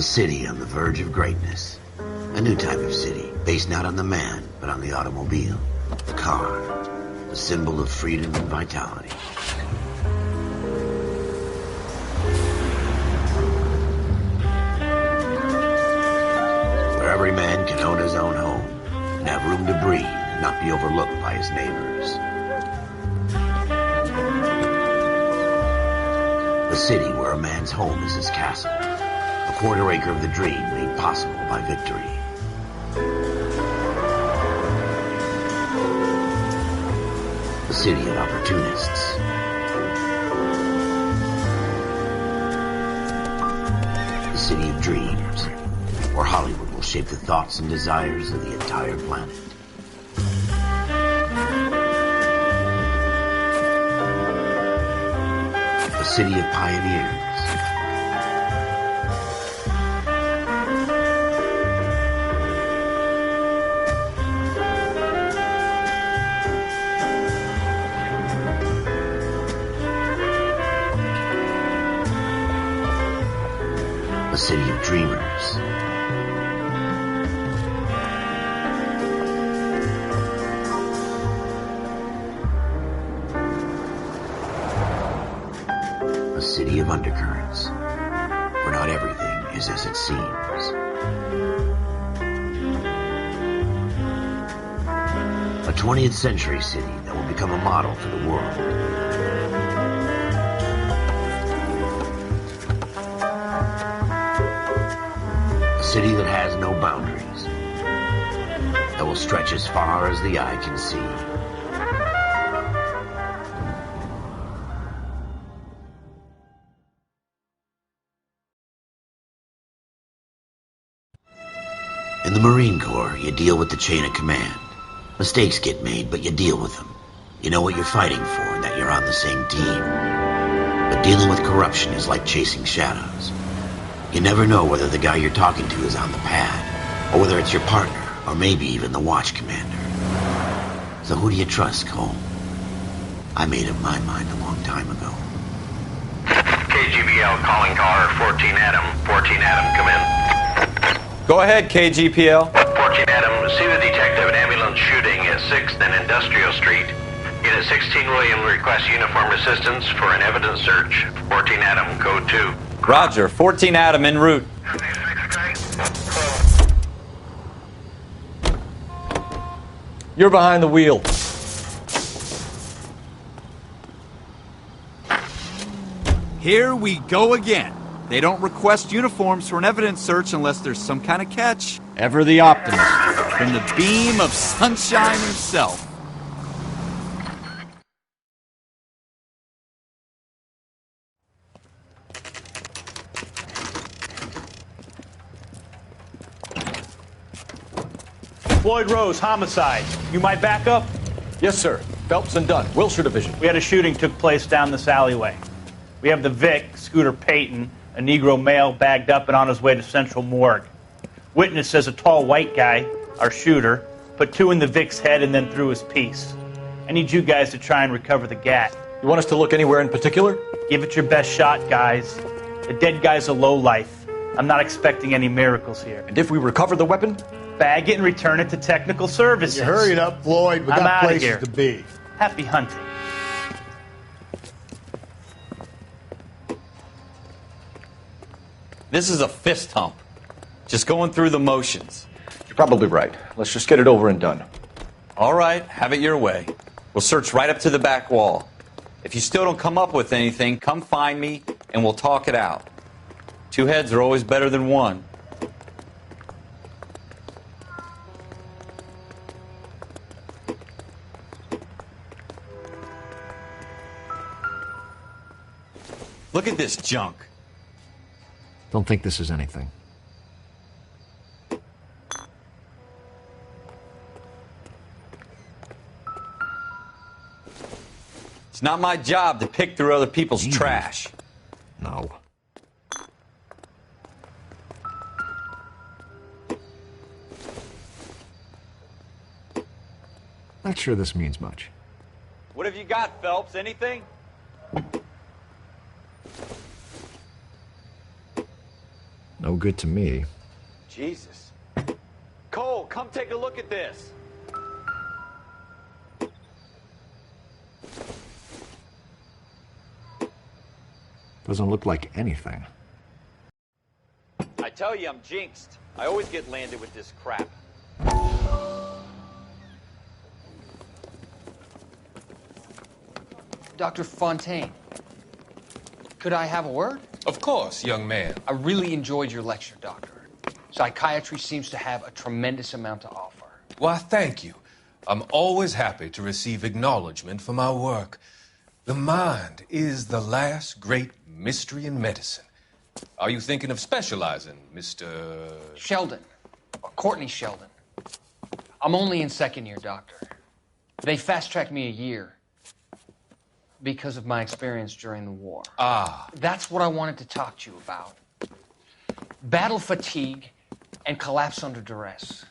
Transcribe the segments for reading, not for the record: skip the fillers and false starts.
A city on the verge of greatness. A new type of city, based not on the man, but on the automobile. The car. The symbol of freedom and vitality. Where every man can own his own home, and have room to breathe, and not be overlooked by his neighbors. A city where a man's home is his castle. A quarter acre of the dream made possible by victory. A city of opportunists. A city of dreams, where Hollywood will shape the thoughts and desires of the entire planet. A city of pioneers. A city of dreamers. A city of undercurrents, where not everything is as it seems. A 20th century city that will become a model for the world. A city that has no boundaries, that will stretch as far as the eye can see. In the Marine Corps, you deal with the chain of command. Mistakes get made, but you deal with them. You know what you're fighting for and that you're on the same team. But dealing with corruption is like chasing shadows. You never know whether the guy you're talking to is on the pad, or whether it's your partner, or maybe even the watch commander. So who do you trust, Cole? I made up my mind a long time ago. KGBL calling car 14 Adam. 14 Adam, come in. Go ahead, KGPL. 14 Adam, see the detective an ambulance shooting at 6th and Industrial Street. Unit 16 William requests uniformed assistance for an evidence search. 14 Adam, code 2. Roger, 14 Adam en route. You're behind the wheel. Here we go again. They don't request uniforms for an evidence search unless there's some kind of catch. Ever the optimist. From the beam of sunshine himself. Floyd Rose, homicide. You might back up? Yes, sir. Phelps and Dunn, Wilshire Division. We had a shooting took place down this alleyway. We have the Vic, Scooter Payton, a Negro male bagged up and on his way to Central Morgue. Witness says a tall white guy, our shooter, put 2 in the Vic's head and then threw his piece. I need you guys to try and recover the gat. You want us to look anywhere in particular? Give it your best shot, guys. The dead guy's a lowlife. I'm not expecting any miracles here. And if we recover the weapon? Bag it and return it to technical services. You hurry it up, Floyd. We I'm got outta places here. to be. Happy hunting. This is a fist hump. Just going through the motions. You're probably right. Let's just get it over and done. All right, have it your way. We'll search right up to the back wall. If you still don't come up with anything, come find me and we'll talk it out. 2 heads are always better than 1. Look at this junk. Don't think this is anything. It's not my job to pick through other people's trash. No. Not sure this means much. What have you got, Phelps? No good to me. Jesus. Cole, come take a look at this. Doesn't look like anything. I tell you, I'm jinxed. I always get landed with this crap. Dr. Fontaine, could I have a word? Of course, young man. I really enjoyed your lecture, Doctor. Psychiatry seems to have a tremendous amount to offer. Why, thank you. I'm always happy to receive acknowledgement for my work. The mind is the last great mystery in medicine. Are you thinking of specializing, Mr. Sheldon, or Courtney Sheldon. I'm only in second year, Doctor. They fast-tracked me a year because of my experience during the war. Ah. That's what I wanted to talk to you about. Battle fatigue and collapse under duress.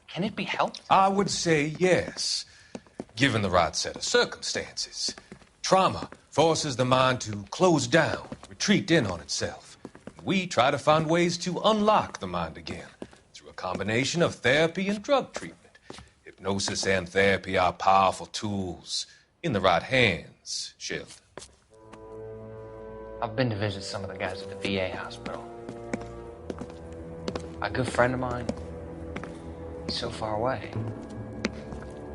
Can it be helped? I would say yes, given the right set of circumstances. Trauma forces the mind to close down, retreat in on itself. We try to find ways to unlock the mind again through a combination of therapy and drug treatment. Hypnosis and therapy are powerful tools in the right hands, Sheldon. I've been to visit some of the guys at the VA hospital. A good friend of mine, he's so far away.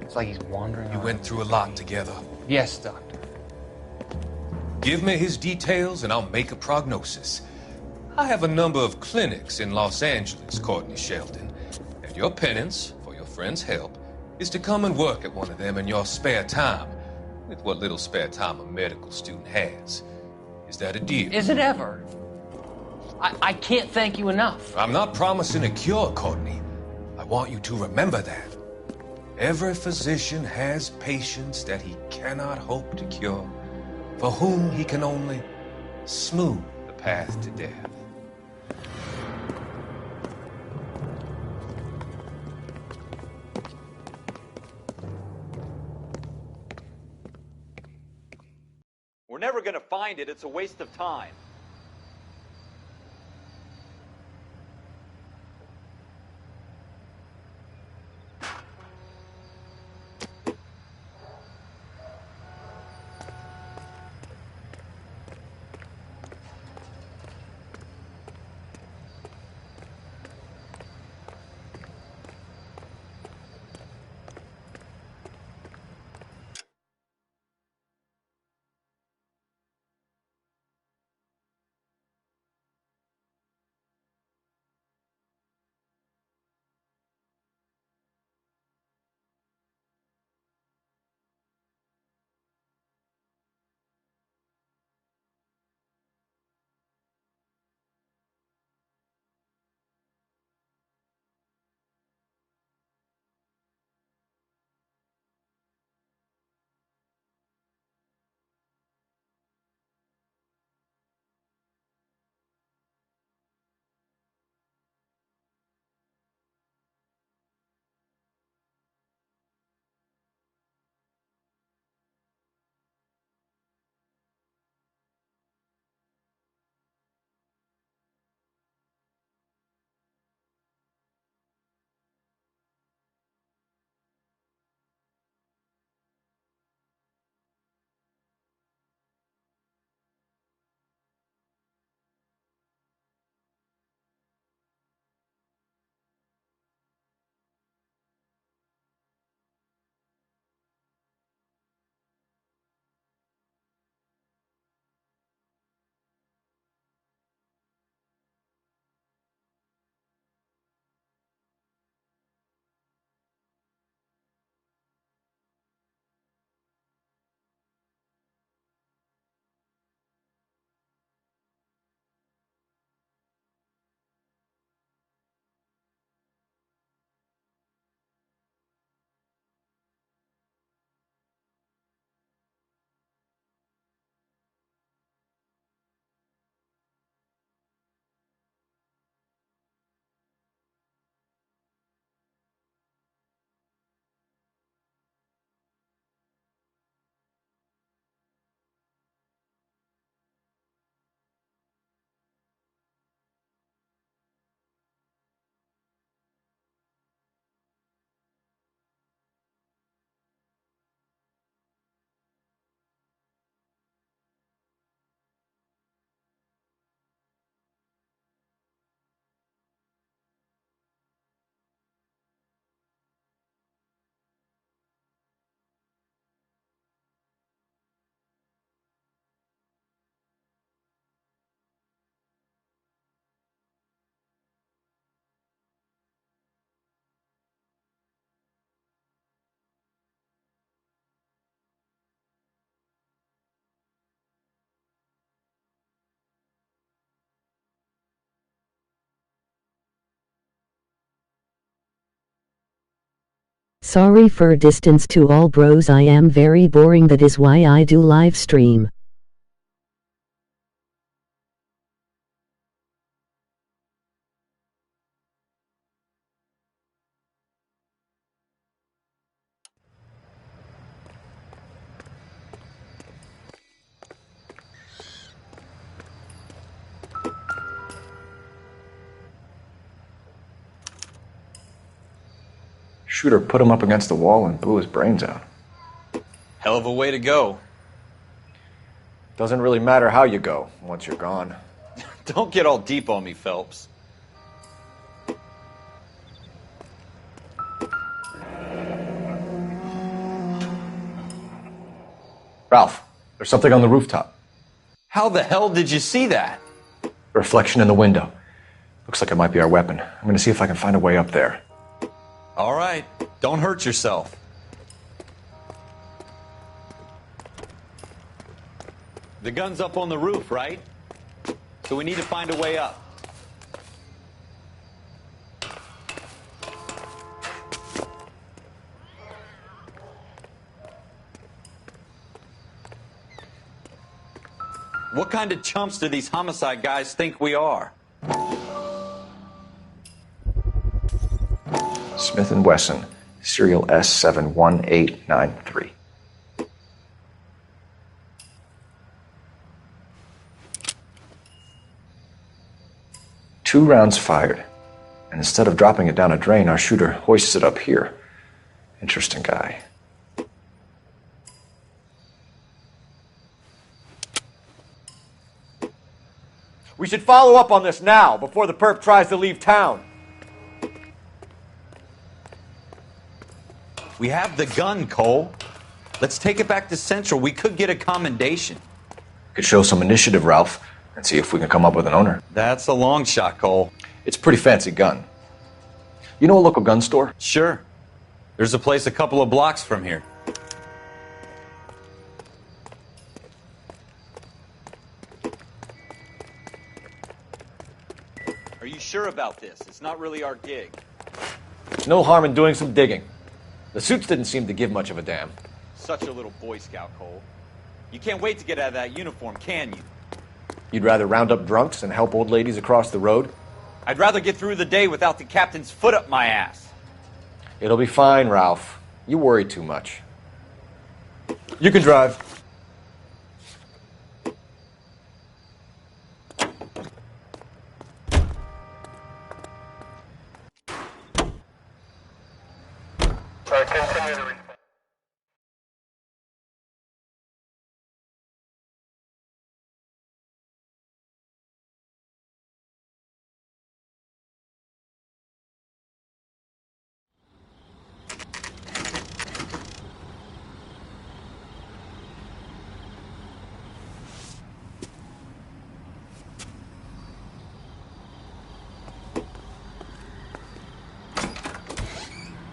It's like he's wandering You around. went through a lot together. Yes, Doctor. Give me his details and I'll make a prognosis. I have a number of clinics in Los Angeles, Courtney Sheldon, and your penance, for your friend's help, is to come and work at one of them in your spare time, with what little spare time a medical student has. Is that a deal? Is it ever? I can't thank you enough. I'm not promising a cure, Courtney. I want you to remember that. Every physician has patients that he cannot hope to cure, for whom he can only smooth the path to death. We're never going to find it. It's a waste of time. Sorry for distance to all bros, I am very boring, that is why I do live stream. Shooter put him up against the wall and blew his brains out. Hell of a way to go. Doesn't really matter how you go once you're gone. Don't get all deep on me, Phelps. Ralph, there's something on the rooftop. How the hell did you see that? A reflection in the window. Looks like it might be our weapon. I'm gonna see if I can find a way up there. All right, don't hurt yourself. The gun's up on the roof, right? So we need to find a way up. What kind of chumps do these homicide guys think we are? Smith & Wesson, serial S71893. Two rounds fired, and instead of dropping it down a drain, our shooter hoists it up here. Interesting guy. We should follow up on this now, before the perp tries to leave town. We have the gun, Cole. Let's take it back to Central. We could get a commendation. Could show some initiative, Ralph, and see if we can come up with an owner. That's a long shot, Cole. It's a pretty fancy gun. You know a local gun store? Sure. There's a place a couple of blocks from here. Are you sure about this? It's not really our gig. No harm in doing some digging. The suits didn't seem to give much of a damn. Such a little Boy Scout, Cole. You can't wait to get out of that uniform, can you? You'd rather round up drunks and help old ladies across the road? I'd rather get through the day without the captain's foot up my ass. It'll be fine, Ralph. You worry too much. You can drive.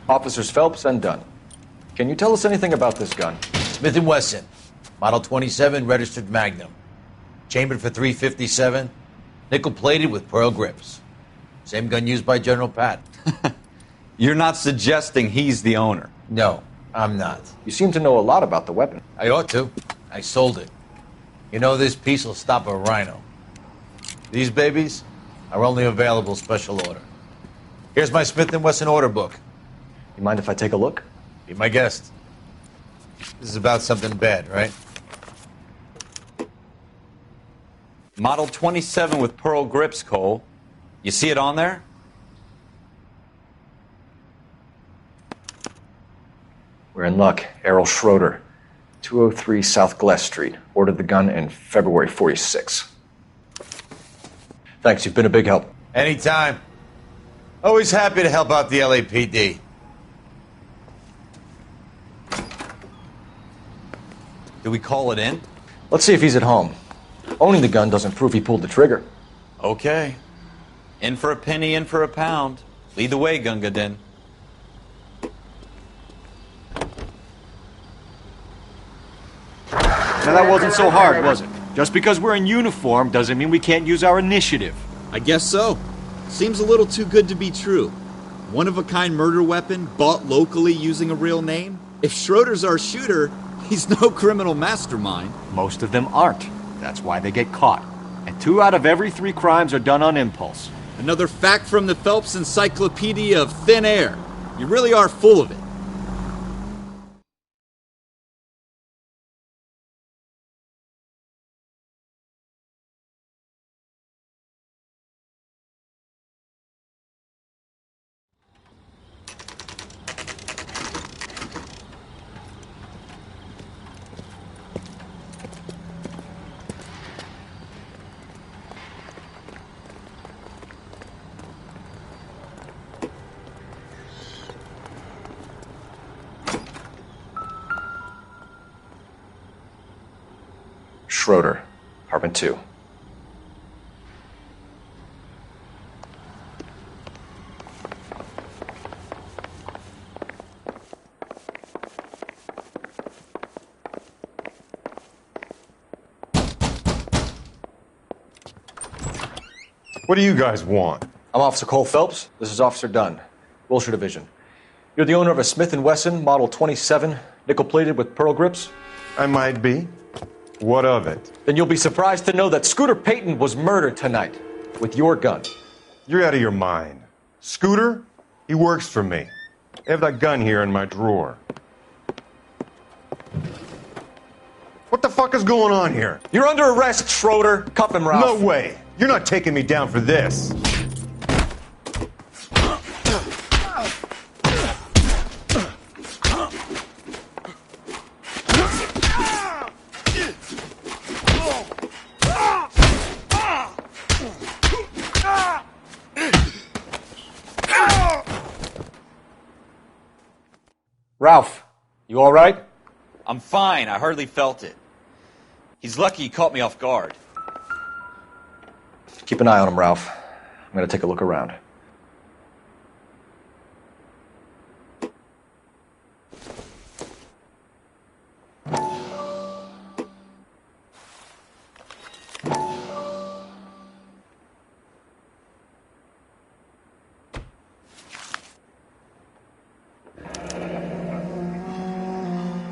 Officers Phelps and Dunn. Can you tell us anything about this gun? Smith & Wesson, Model 27, registered Magnum. Chambered for .357, nickel-plated with pearl grips. Same gun used by General Patton. You're not suggesting he's the owner? No, I'm not. You seem to know a lot about the weapon. I ought to. I sold it. You know, this piece will stop a rhino. These babies are only available special order. Here's my Smith & Wesson order book. You mind if I take a look? Be my guest. This is about something bad, right? Model 27 with pearl grips, Cole. You see it on there? We're in luck. Errol Schroeder, 203 South Gless Street. Ordered the gun in February '46. Thanks, you've been a big help. Anytime. Always happy to help out the LAPD. Do we call it in? Let's see if he's at home. Owning the gun doesn't prove he pulled the trigger. Okay. In for a penny, in for a pound. Lead the way, Gunga Din. Now that wasn't so hard, was it? Just because we're in uniform doesn't mean we can't use our initiative. I guess so. Seems a little too good to be true. one-of-a-kind murder weapon bought locally using a real name? If Schroeder's our shooter, he's no criminal mastermind. Most of them aren't. That's why they get caught. And 2 out of every 3 crimes are done on impulse. Another fact from the Phelps Encyclopedia of Thin Air. You really are full of it. Schroeder, apartment 2. What do you guys want? I'm Officer Cole Phelps. This is Officer Dunn, Wilshire Division. You're the owner of a Smith & Wesson Model 27, nickel-plated with pearl grips? I might be. What of it? Then you'll be surprised to know that Scooter Payton was murdered tonight with your gun. You're out of your mind. Scooter? He works for me. I have that gun here in my drawer. What the fuck is going on here? You're under arrest, Schroeder. Cuff him, Ralph. No way. You're not taking me down for this. Ralph, you all right? I'm fine. I hardly felt it. He's lucky he caught me off guard. Keep an eye on him, Ralph. I'm going to take a look around.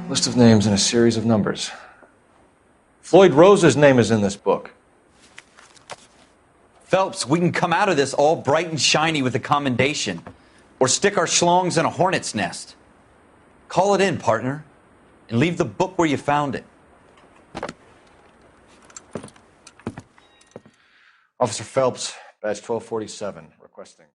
List of names and a series of numbers. Floyd Rose's name is in this book. Phelps, we can come out of this all bright and shiny with a commendation. Or stick our schlongs in a hornet's nest. Call it in, partner. And leave the book where you found it. Officer Phelps, badge 1247, requesting.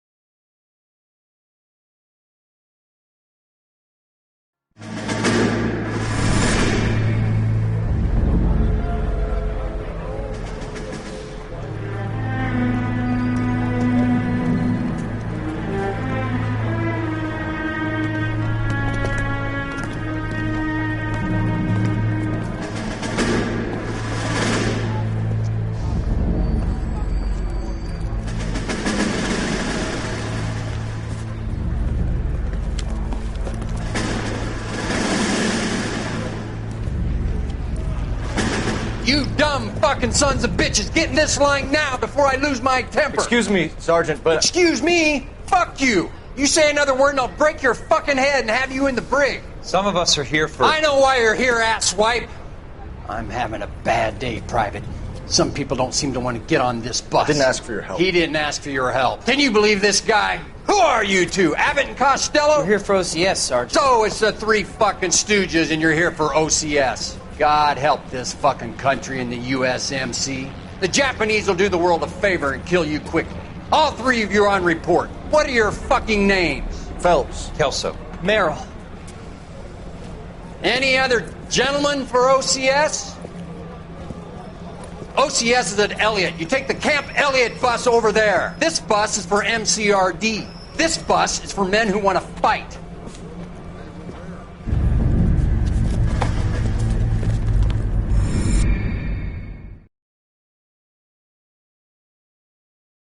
You dumb fucking sons of bitches, get in this line now before I lose my temper. Excuse me, Sergeant, but... Excuse me? Fuck you. You say another word and I'll break your fucking head and have you in the brig. Some of us are here for... I know why you're here, asswipe. I'm having a bad day, Private. Some people don't seem to want to get on this bus. I didn't ask for your help. He didn't ask for your help. Can you believe this guy? Who are you two? Abbott and Costello? We're here for OCS, Sergeant. So it's the 3 fucking stooges and you're here for OCS. God help this fucking country and the USMC. The Japanese will do the world a favor and kill you quickly. All 3 of you are on report. What are your fucking names? Phelps. Kelso. Merrill. Any other gentlemen for OCS? OCS is at Elliott. You take the Camp Elliott bus over there. This bus is for MCRD. This bus is for men who want to fight.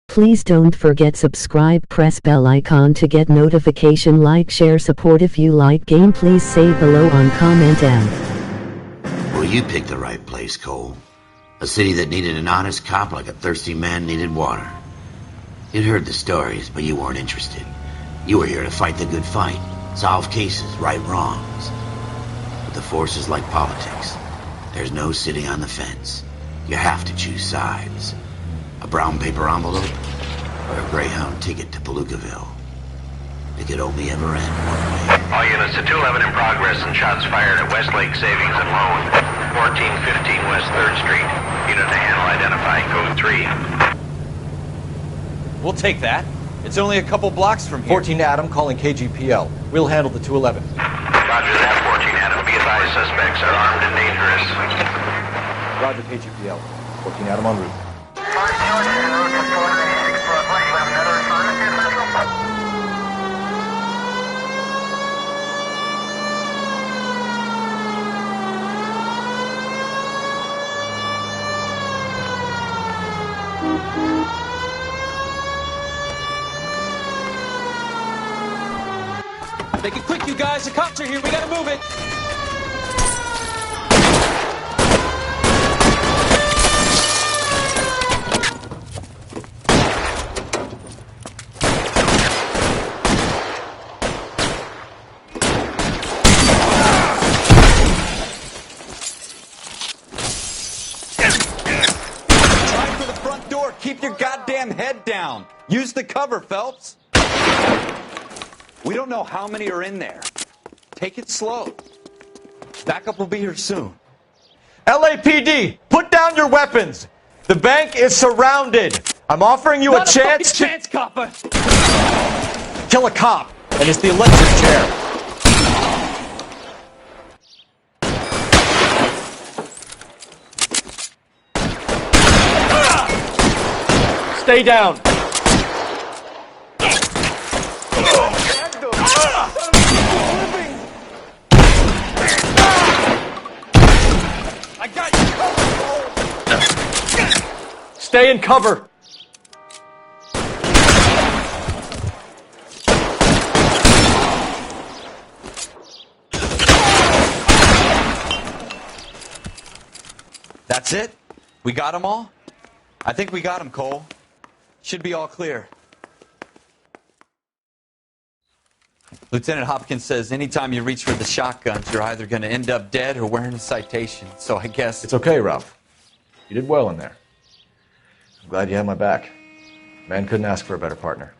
Please don't forget subscribe, press bell icon to get notification, like, share, support. If you like game, please say below on comment M. Well, you picked the right place, Cole. A city that needed an honest cop like a thirsty man needed water. You'd heard the stories, but you weren't interested. You were here to fight the good fight, solve cases, right wrongs. But the force is like politics. There's no sitting on the fence. You have to choose sides. A brown paper envelope or a Greyhound ticket to Palookaville. It could only ever end one way. All units to 211 in progress and shots fired at Westlake Savings and Loan, 1415 West 3rd Street. Unit to handle identify, code 3. We'll take that. It's only a couple blocks from here. 14 Adam calling KGPL. We'll handle the 211. Roger that, 14 Adam. Be advised, suspects are armed and dangerous. Roger KGPL. 14 Adam en route. Make it quick, you guys. The cops are here. We gotta move it. Try for the front door. Keep your goddamn head down. Use the cover, Phelps. We don't know how many are in there. Take it slow. Backup will be here soon. LAPD, put down your weapons. The bank is surrounded. I'm offering you Not a chance to chance, copper. kill a cop, and it's the electric chair. Stay down. I got you covered. Stay in cover. That's it? We got them all? I think we got them, Cole. Should be all clear. Lieutenant Hopkins says anytime you reach for the shotguns, you're either going to end up dead or wearing a citation. So I guess... It's okay, Ralph. You did well in there. I'm glad you had my back. Man couldn't ask for a better partner.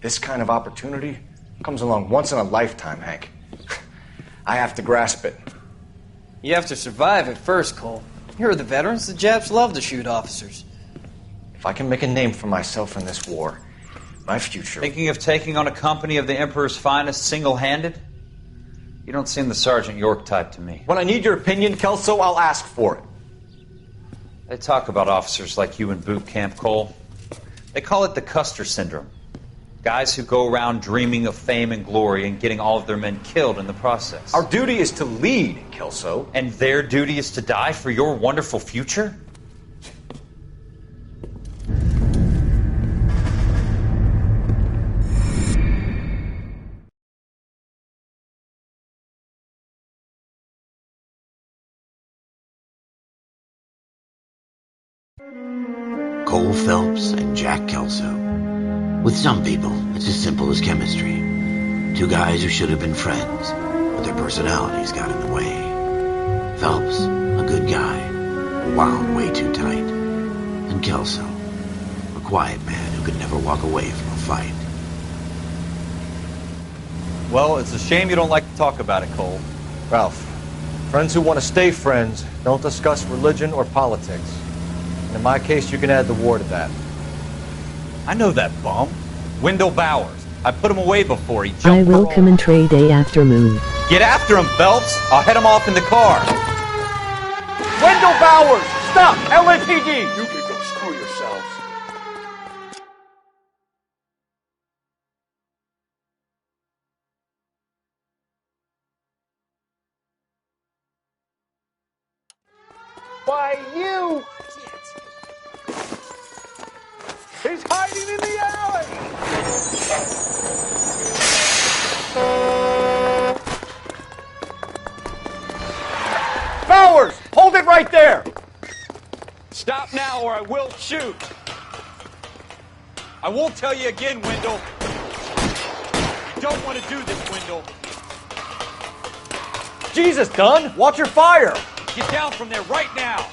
This kind of opportunity comes along once in a lifetime, Hank. I have to grasp it. You have to survive it first, Cole. Here are the veterans. The Japs love to shoot officers. If I can make a name for myself in this war, my future... Thinking of taking on a company of the Emperor's finest single-handed? You don't seem the Sergeant York type to me. When I need your opinion, Kelso, I'll ask for it. They talk about officers like you in boot camp, Cole. They call it the Custer Syndrome. Guys who go around dreaming of fame and glory and getting all of their men killed in the process. Our duty is to lead, Kelso. And their duty is to die for your wonderful future? Cole Phelps and Jack Kelso. With some people, it's as simple as chemistry. Two guys who should have been friends, but their personalities got in the way. Phelps, a good guy, wound way too tight. And Kelso, a quiet man who could never walk away from a fight. Well, it's a shame you don't like to talk about it, Cole. Ralph, friends who want to stay friends don't discuss religion or politics. And in my case, you can add the war to that. I know that bum. Wendell Bowers. I put him away before he jumped. I will come and trade day after moon. Get after him, Phelps. I'll head him off in the car. Wendell Bowers! Stop! LAPD! You can go screw yourselves. Why, you... He's hiding in the alley! Bowers! Hold it right there! Stop now or I will shoot. I won't tell you again, Wendell. You don't want to do this, Wendell. Jesus, Dunn! Watch your fire! Get down from there right now.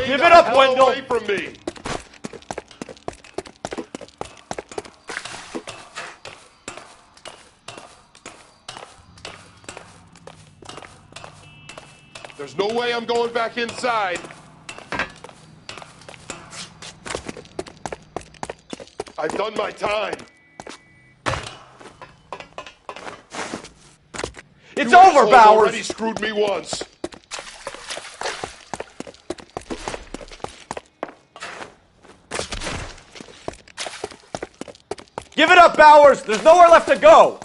Give it up, Wendell! Away from me. There's no way I'm going back inside. I've done my time. It's You over, assholes Bowers! already screwed me once. Give it up, Bowers! There's nowhere left to go!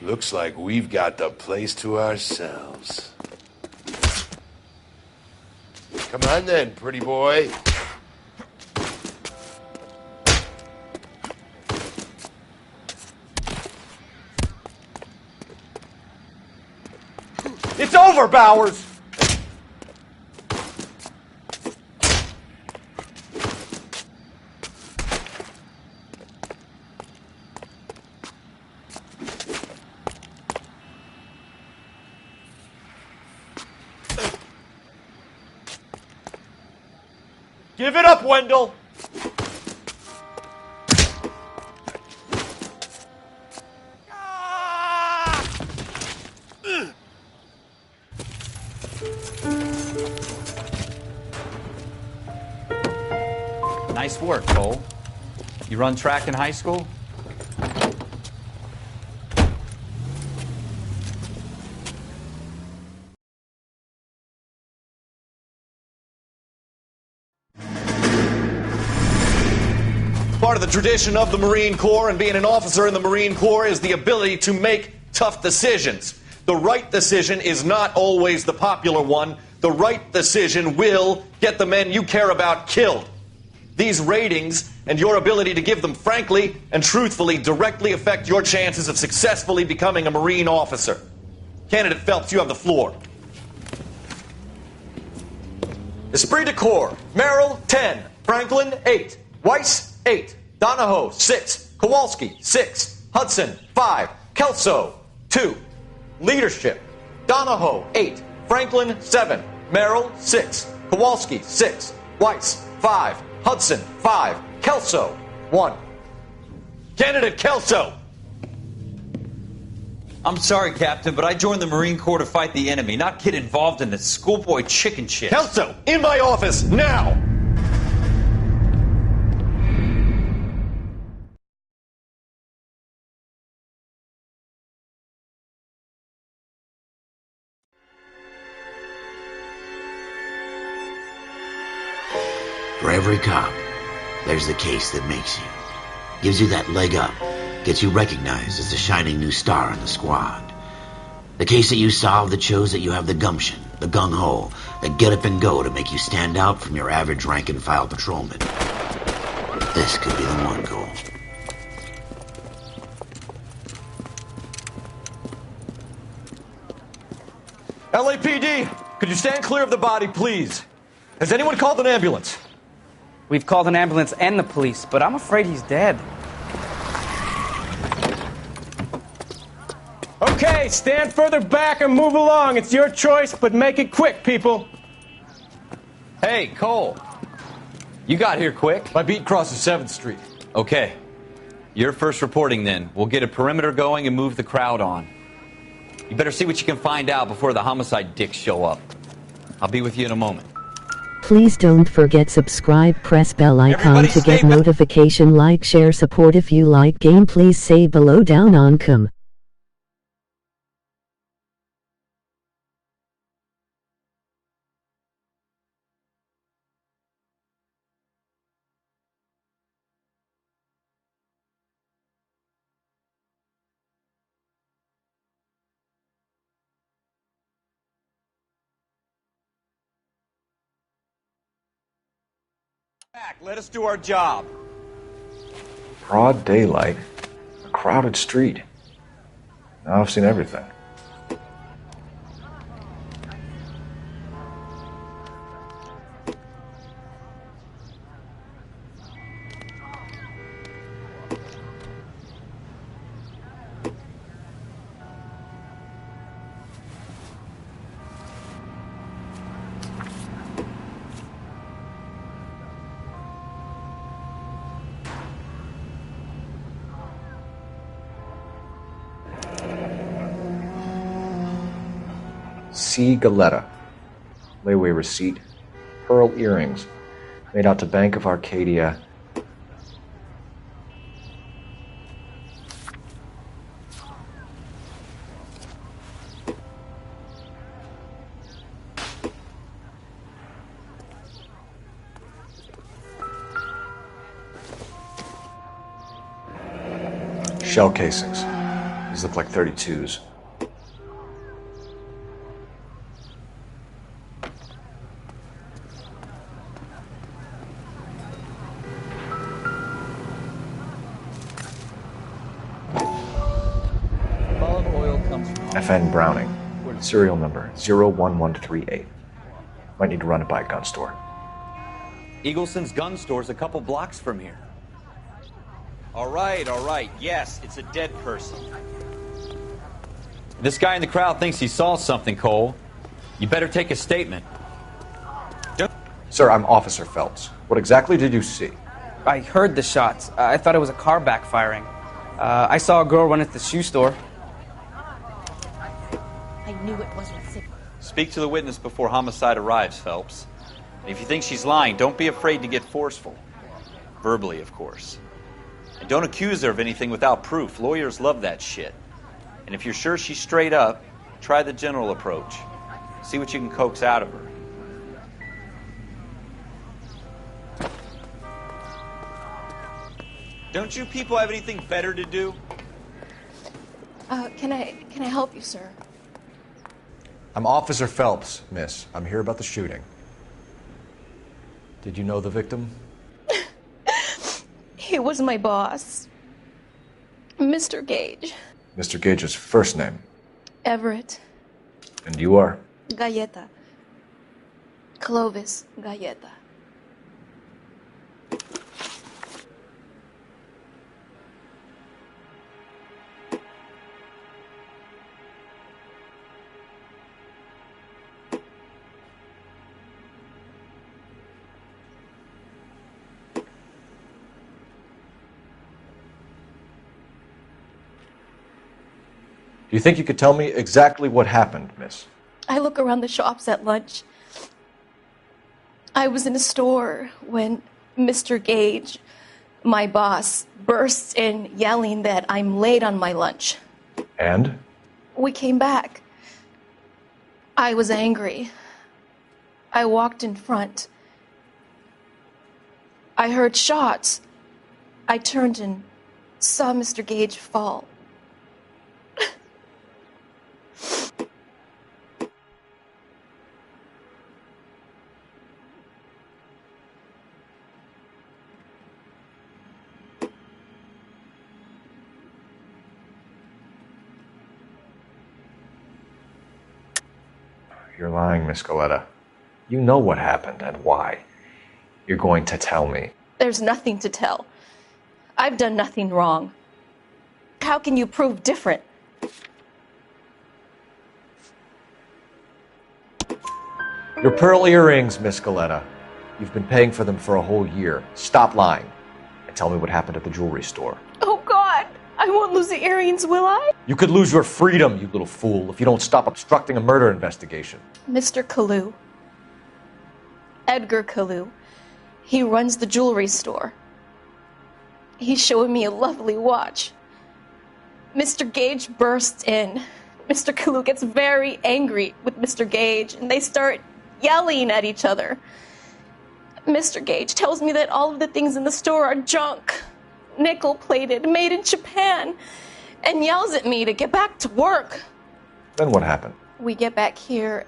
Looks like we've got the place to ourselves. Come on then, pretty boy. It's over, Bowers! Give it up, Wendell! Nice work, Cole. You run track in high school? Part of the tradition of the Marine Corps and being an officer in the Marine Corps is the ability to make tough decisions. The right decision is not always the popular one. The right decision will get the men you care about killed. These ratings and your ability to give them frankly and truthfully directly affect your chances of successfully becoming a Marine officer. Candidate Phelps, you have the floor. Esprit de Corps, Merrill, 10. Franklin, 8. Weiss, 8. Donahoe, 6. Kowalski, 6. Hudson, 5. Kelso, 2. Leadership, Donahoe, 8. Franklin, 7. Merrill, 6. Kowalski, 6. Weiss, 5. Hudson, 5. Kelso, 1. Candidate Kelso! I'm sorry, Captain, but I joined the Marine Corps to fight the enemy, not get involved in this schoolboy chicken shit. Kelso, in my office, now! For every cop, there's the case that makes you. Gives you that leg up. Gets you recognized as the shining new star in the squad. The case that you solve that shows that you have the gumption, the gung-ho, the get up and go to make you stand out from your average rank-and-file patrolman. This could be the one, Cole. LAPD, could you stand clear of the body, please? Has anyone called an ambulance? We've called an ambulance and the police, but I'm afraid he's dead. Okay, stand further back and move along. It's your choice, but make it quick, people. Hey, Cole. You got here quick. My beat crosses 7th Street. Okay. You're first reporting then. We'll get a perimeter going and move the crowd on. You better see what you can find out before the homicide dicks show up. I'll be with you in a moment. Please don't forget subscribe, press bell icon to get notification, like, share, support. If you like game, please say below down on com. Back, let us do our job. Broad daylight, a crowded street. Now I've seen everything. C. Galetta. Layaway receipt. Pearl earrings. Made out to Bank of Arcadia. Shell casings. These look like 32s. FN Browning. Serial number 01138. Might need to run it by a gun store. Eagleson's gun store's a couple blocks from here. All right. Yes, it's a dead person. This guy in the crowd thinks he saw something, Cole. You better take a statement. Sir, I'm Officer Phelps. What exactly did you see? I heard the shots. I thought it was a car backfiring. I saw a girl run at the shoe store. I knew it wasn't sick. Speak to the witness before homicide arrives, Phelps. And if you think she's lying, don't be afraid to get forceful. Verbally, of course. And don't accuse her of anything without proof. Lawyers love that shit. And if you're sure she's straight up, try the general approach. See what you can coax out of her. Don't you people have anything better to do? Can I help you, sir? I'm Officer Phelps, miss. I'm here about the shooting. Did you know the victim? He was my boss. Mr. Gage. Mr. Gage's first name. Everett. And you are? Galleta. Clovis Galleta. Do you think you could tell me exactly what happened, miss? I look around the shops at lunch. I was in a store when Mr. Gage, my boss, bursts in yelling that I'm late on my lunch. And? We came back. I was angry. I walked in front. I heard shots. I turned and saw Mr. Gage fall. You're lying, Miss Galetta. You know what happened and why. You're going to tell me. There's nothing to tell. I've done nothing wrong. How can you prove different? Your pearl earrings, Miss Galetta. You've been paying for them for a whole year. Stop lying and tell me what happened at the jewelry store. Oh, God! I won't lose the earrings, will I? You could lose your freedom, you little fool, if you don't stop obstructing a murder investigation. Mr. Kalu. Edgar Kalu. He runs the jewelry store. He's showing me a lovely watch. Mr. Gage bursts in. Mr. Kalu gets very angry with Mr. Gage, and they start yelling at each other. Mr. Gage tells me that all of the things in the store are junk, nickel-plated, made in Japan, and yells at me to get back to work. Then what happened? We get back here,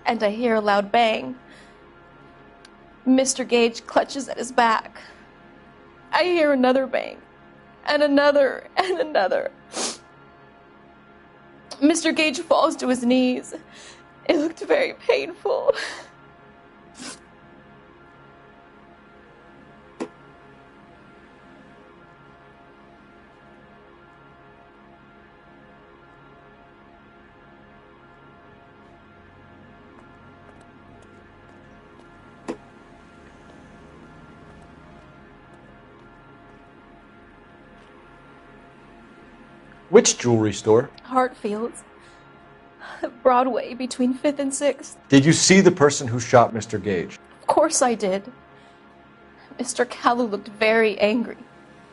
and I hear a loud bang. Mr. Gage clutches at his back. I hear another bang, and another, and another. Mr. Gage falls to his knees. It looked very painful. Which jewelry store? Hartfield's. Broadway, between 5th and 6th. Did you see the person who shot Mr. Gage? Of course I did. Mr. Kalu looked very angry.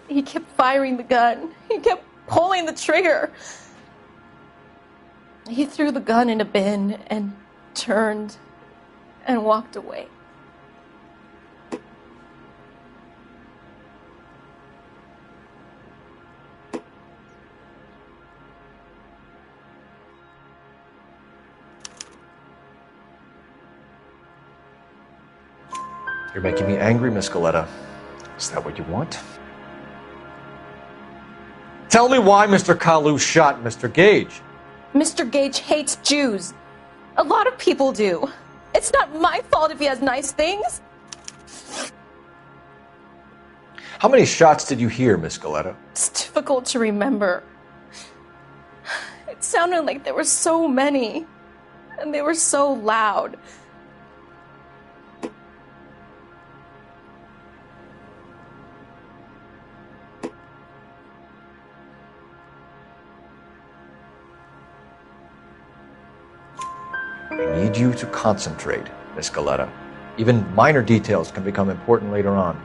He kept firing the gun. He kept pulling the trigger. He threw the gun in a bin and turned and walked away. You're making me angry, Miss Galetta. Is that what you want? Tell me why Mr. Kalu shot Mr. Gage. Mr. Gage hates Jews. A lot of people do. It's not my fault if he has nice things. How many shots did you hear, Miss Galetta? It's difficult to remember. It sounded like there were so many, and they were so loud. I need you to concentrate, Miss Galetta. Even minor details can become important later on.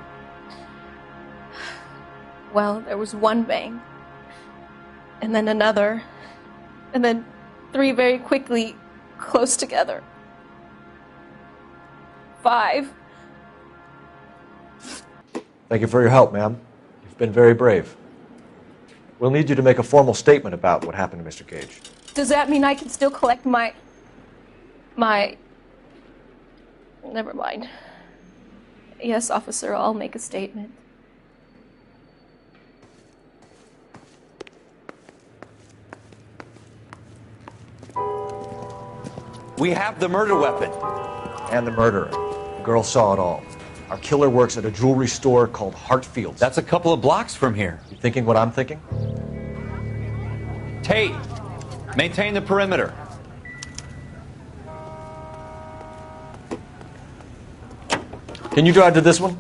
Well, there was one bang, and then another, and then 3 very quickly, close together. 5. Thank you for your help, ma'am. You've been very brave. We'll need you to make a formal statement about what happened to Mr. Gage. Does that mean I can still collect my... Never mind. Yes, officer, I'll make a statement. We have the murder weapon. And the murderer. The girl saw it all. Our killer works at a jewelry store called Hartfield's. That's a couple of blocks from here. You thinking what I'm thinking? Tate, maintain the perimeter. Can you drive to this one?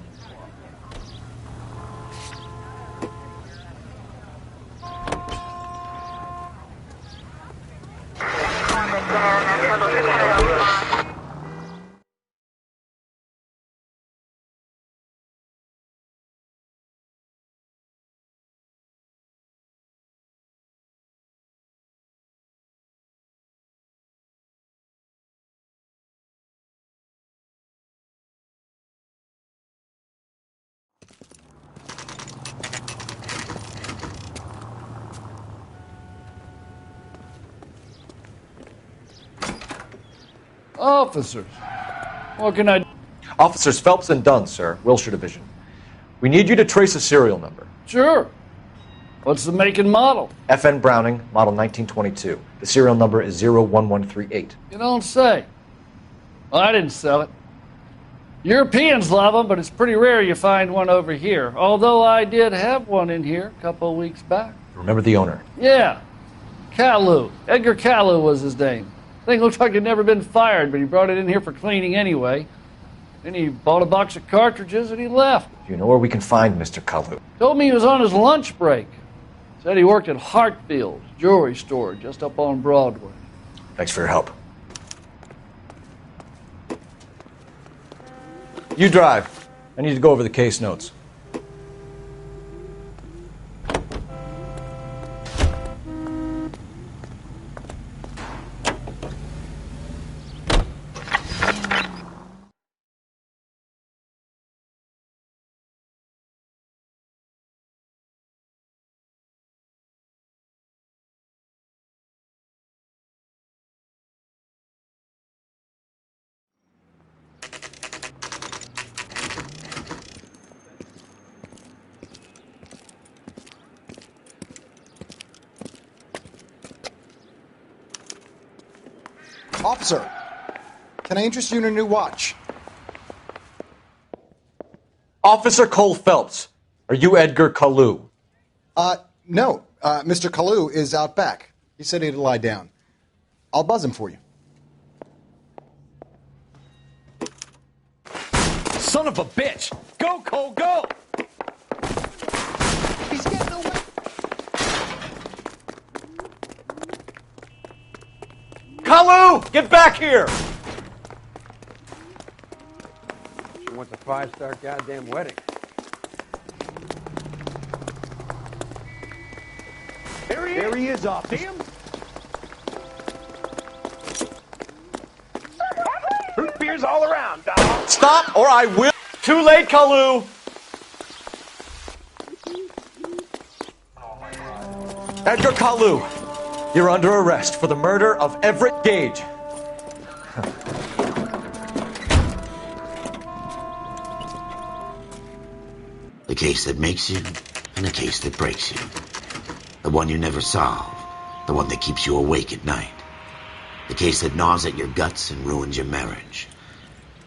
Officers, what can I do? Officers Phelps and Dunn, sir, Wilshire Division. We need you to trace a serial number. Sure. What's the make and model? FN Browning, model 1922. The serial number is 01138. You don't say. Well, I didn't sell it. Europeans love them, but it's pretty rare you find one over here. Although I did have one in here a couple of weeks back. Remember the owner? Yeah. Kalu. Edgar Kalu was his name. Thing looks like it'd never been fired, but he brought it in here for cleaning anyway. Then he bought a box of cartridges and he left. Do you know where we can find Mr. Kalu? Told me he was on his lunch break. Said he worked at Hartfield's jewelry store just up on Broadway. Thanks for your help. You drive. I need to go over the case notes. Officer, can I interest you in a new watch? Officer Cole Phelps, are you Edgar Kalu? No. Mr. Kalu is out back. He said he'd lie down. I'll buzz him for you. Son of a bitch! Go, Cole, go! He's getting away. Kalu, get back here! She wants a 5-star goddamn wedding. There he is, off. See him? Root beers all around, dog. Stop or I will. Too late, Kalu. Edgar Kalu, you're under arrest for the murder of Everett Gage. The case that makes you and the case that breaks you. The one you never solve. The one that keeps you awake at night. The case that gnaws at your guts and ruins your marriage.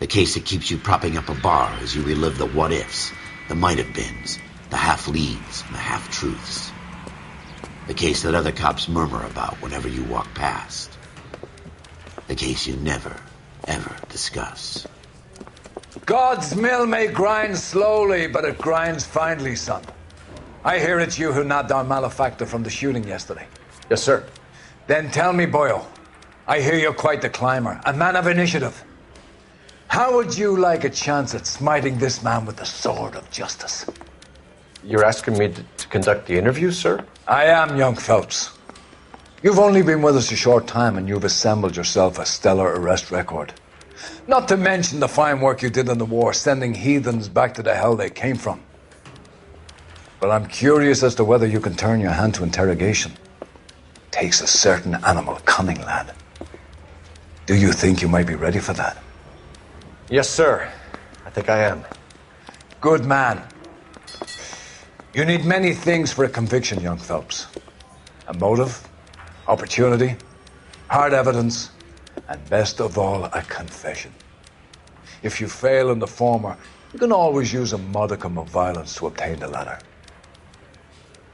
The case that keeps you propping up a bar as you relive the what-ifs, the might-have-beens, the half-leads, and the half-truths. The case that other cops murmur about whenever you walk past. The case you never, ever discuss. God's mill may grind slowly, but it grinds finely, son. I hear it's you who nabbed our malefactor from the shooting yesterday. Yes, sir. Then tell me, Boyle, I hear you're quite the climber, a man of initiative. How would you like a chance at smiting this man with the sword of justice? You're asking me to conduct the interview, sir? I am, young Phelps. You've only been with us a short time and you've assembled yourself a stellar arrest record. Not to mention the fine work you did in the war, sending heathens back to the hell they came from. But I'm curious as to whether you can turn your hand to interrogation. Takes a certain animal cunning, lad. Do you think you might be ready for that? Yes, sir. I think I am. Good man. You need many things for a conviction, young Phelps. A motive, opportunity, hard evidence, and best of all, a confession. If you fail in the former, you can always use a modicum of violence to obtain the latter.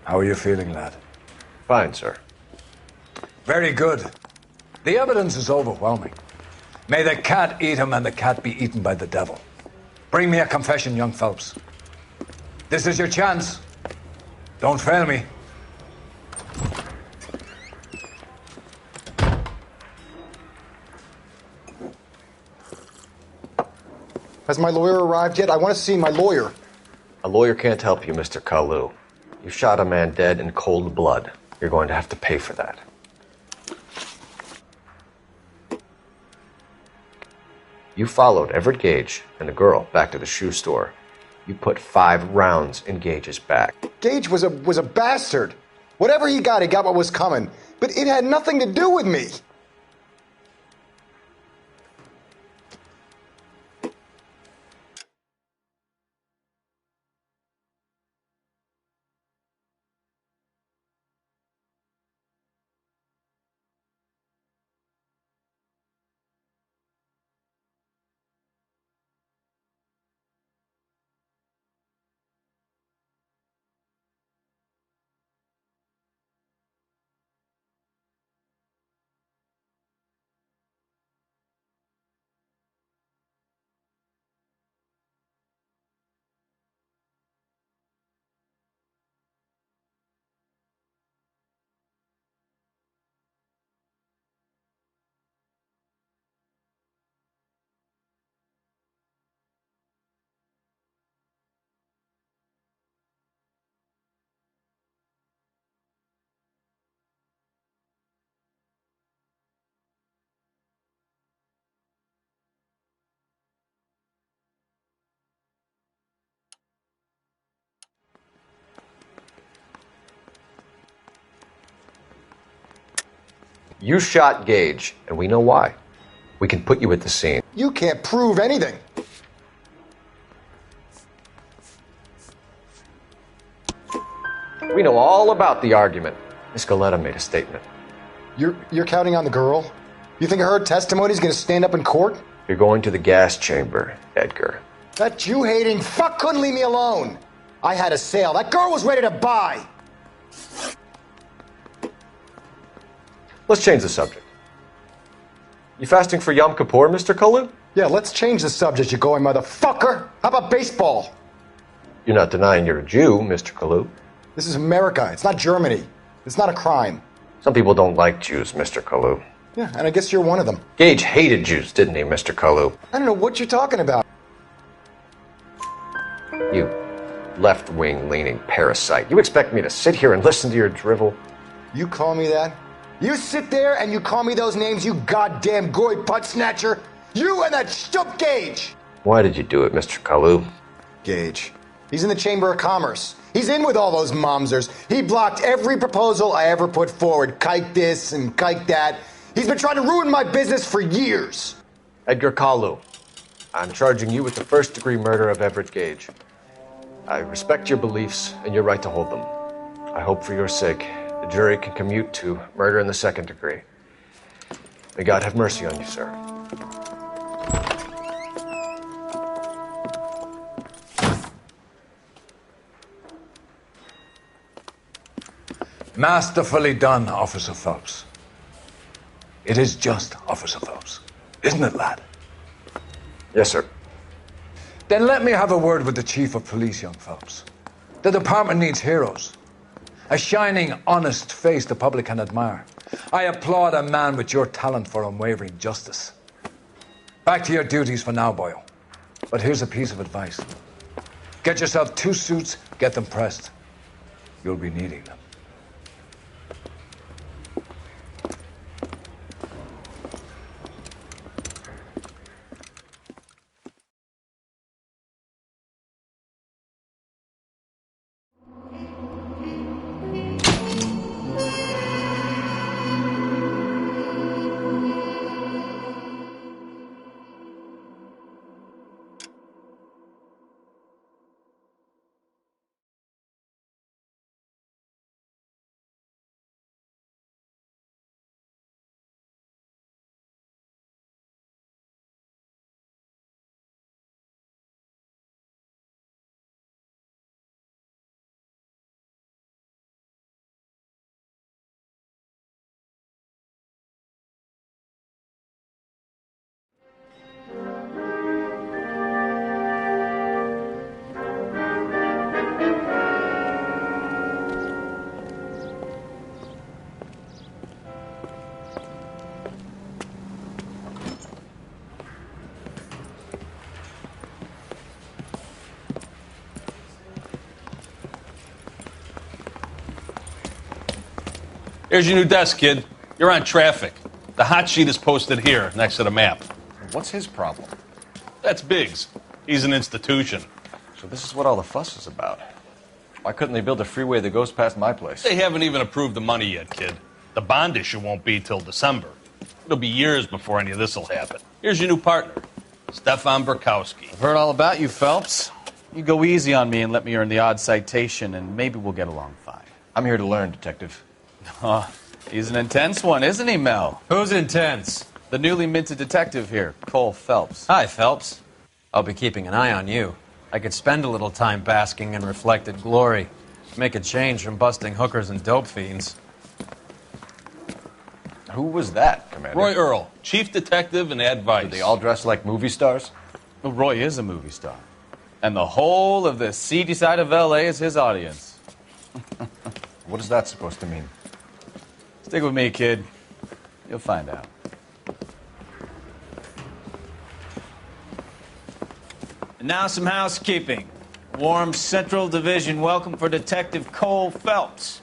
How are you feeling, lad? Fine, sir. Very good. The evidence is overwhelming. May the cat eat him and the cat be eaten by the devil. Bring me a confession, young Phelps. This is your chance. Don't fail me. Has my lawyer arrived yet? I want to see my lawyer. A lawyer can't help you, Mr. Kalu. You shot a man dead in cold blood. You're going to have to pay for that. You followed Everett Gage and the girl back to the shoe store. You put 5 rounds in Gage's back. Gage was a bastard. Whatever he got what was coming. But it had nothing to do with me. You shot Gage, and we know why. We can put you at the scene. You can't prove anything. We know all about the argument. Miss Goleta made a statement. You're counting on the girl? You think her testimony's gonna stand up in court? You're going to the gas chamber, Edgar. That Jew-hating fuck couldn't leave me alone. I had a sale. That girl was ready to buy. Let's change the subject. You fasting for Yom Kippur, Mr. Kalu? Yeah, let's change the subject, you going motherfucker. How about baseball? You're not denying you're a Jew, Mr. Kalu. This is America. It's not Germany. It's not a crime. Some people don't like Jews, Mr. Kalu. Yeah, and I guess you're one of them. Gage hated Jews, didn't he, Mr. Kalu? I don't know what you're talking about. You left-wing leaning parasite. You expect me to sit here and listen to your drivel? You call me that? You sit there and you call me those names, you goddamn goy putt snatcher? You and that stump Gage! Why did you do it, Mr. Kalu? Gage. He's in the Chamber of Commerce. He's in with all those momsers. He blocked every proposal I ever put forward. Kike this and kike that. He's been trying to ruin my business for years. Edgar Kalu, I'm charging you with the first-degree murder of Everett Gage. I respect your beliefs and your right to hold them. I hope for your sake the jury can commute to murder in the second degree. May God have mercy on you, sir. Masterfully done, Officer Phelps. It is just Officer Phelps, isn't it, lad? Yes, sir. Then let me have a word with the Chief of Police, young Phelps. The department needs heroes. A shining, honest face the public can admire. I applaud a man with your talent for unwavering justice. Back to your duties for now, boyo. But here's a piece of advice. Get yourself 2 suits, get them pressed. You'll be needing them. Here's your new desk, kid. You're on traffic. The hot sheet is posted here, next to the map. What's his problem? That's Biggs. He's an institution. So this is what all the fuss is about. Why couldn't they build a freeway that goes past my place? They haven't even approved the money yet, kid. The bond issue won't be till December. It'll be years before any of this will happen. Here's your new partner, Stefan Burkowski. I've heard all about you, Phelps. You go easy on me and let me earn the odd citation, and maybe we'll get along fine. I'm here to learn, Detective. Oh, he's an intense one, isn't he, Mel? Who's intense? The newly minted detective here, Cole Phelps. Hi, Phelps. I'll be keeping an eye on you. I could spend a little time basking in reflected glory. Make a change from busting hookers and dope fiends. Who was that, Commander? Roy Earl, chief detective and advice. Do they all dress like movie stars? Well, Roy is a movie star. And the whole of the seedy side of L.A. is his audience. What is that supposed to mean? Stick with me, kid. You'll find out. And now some housekeeping. Warm Central Division welcome for Detective Cole Phelps.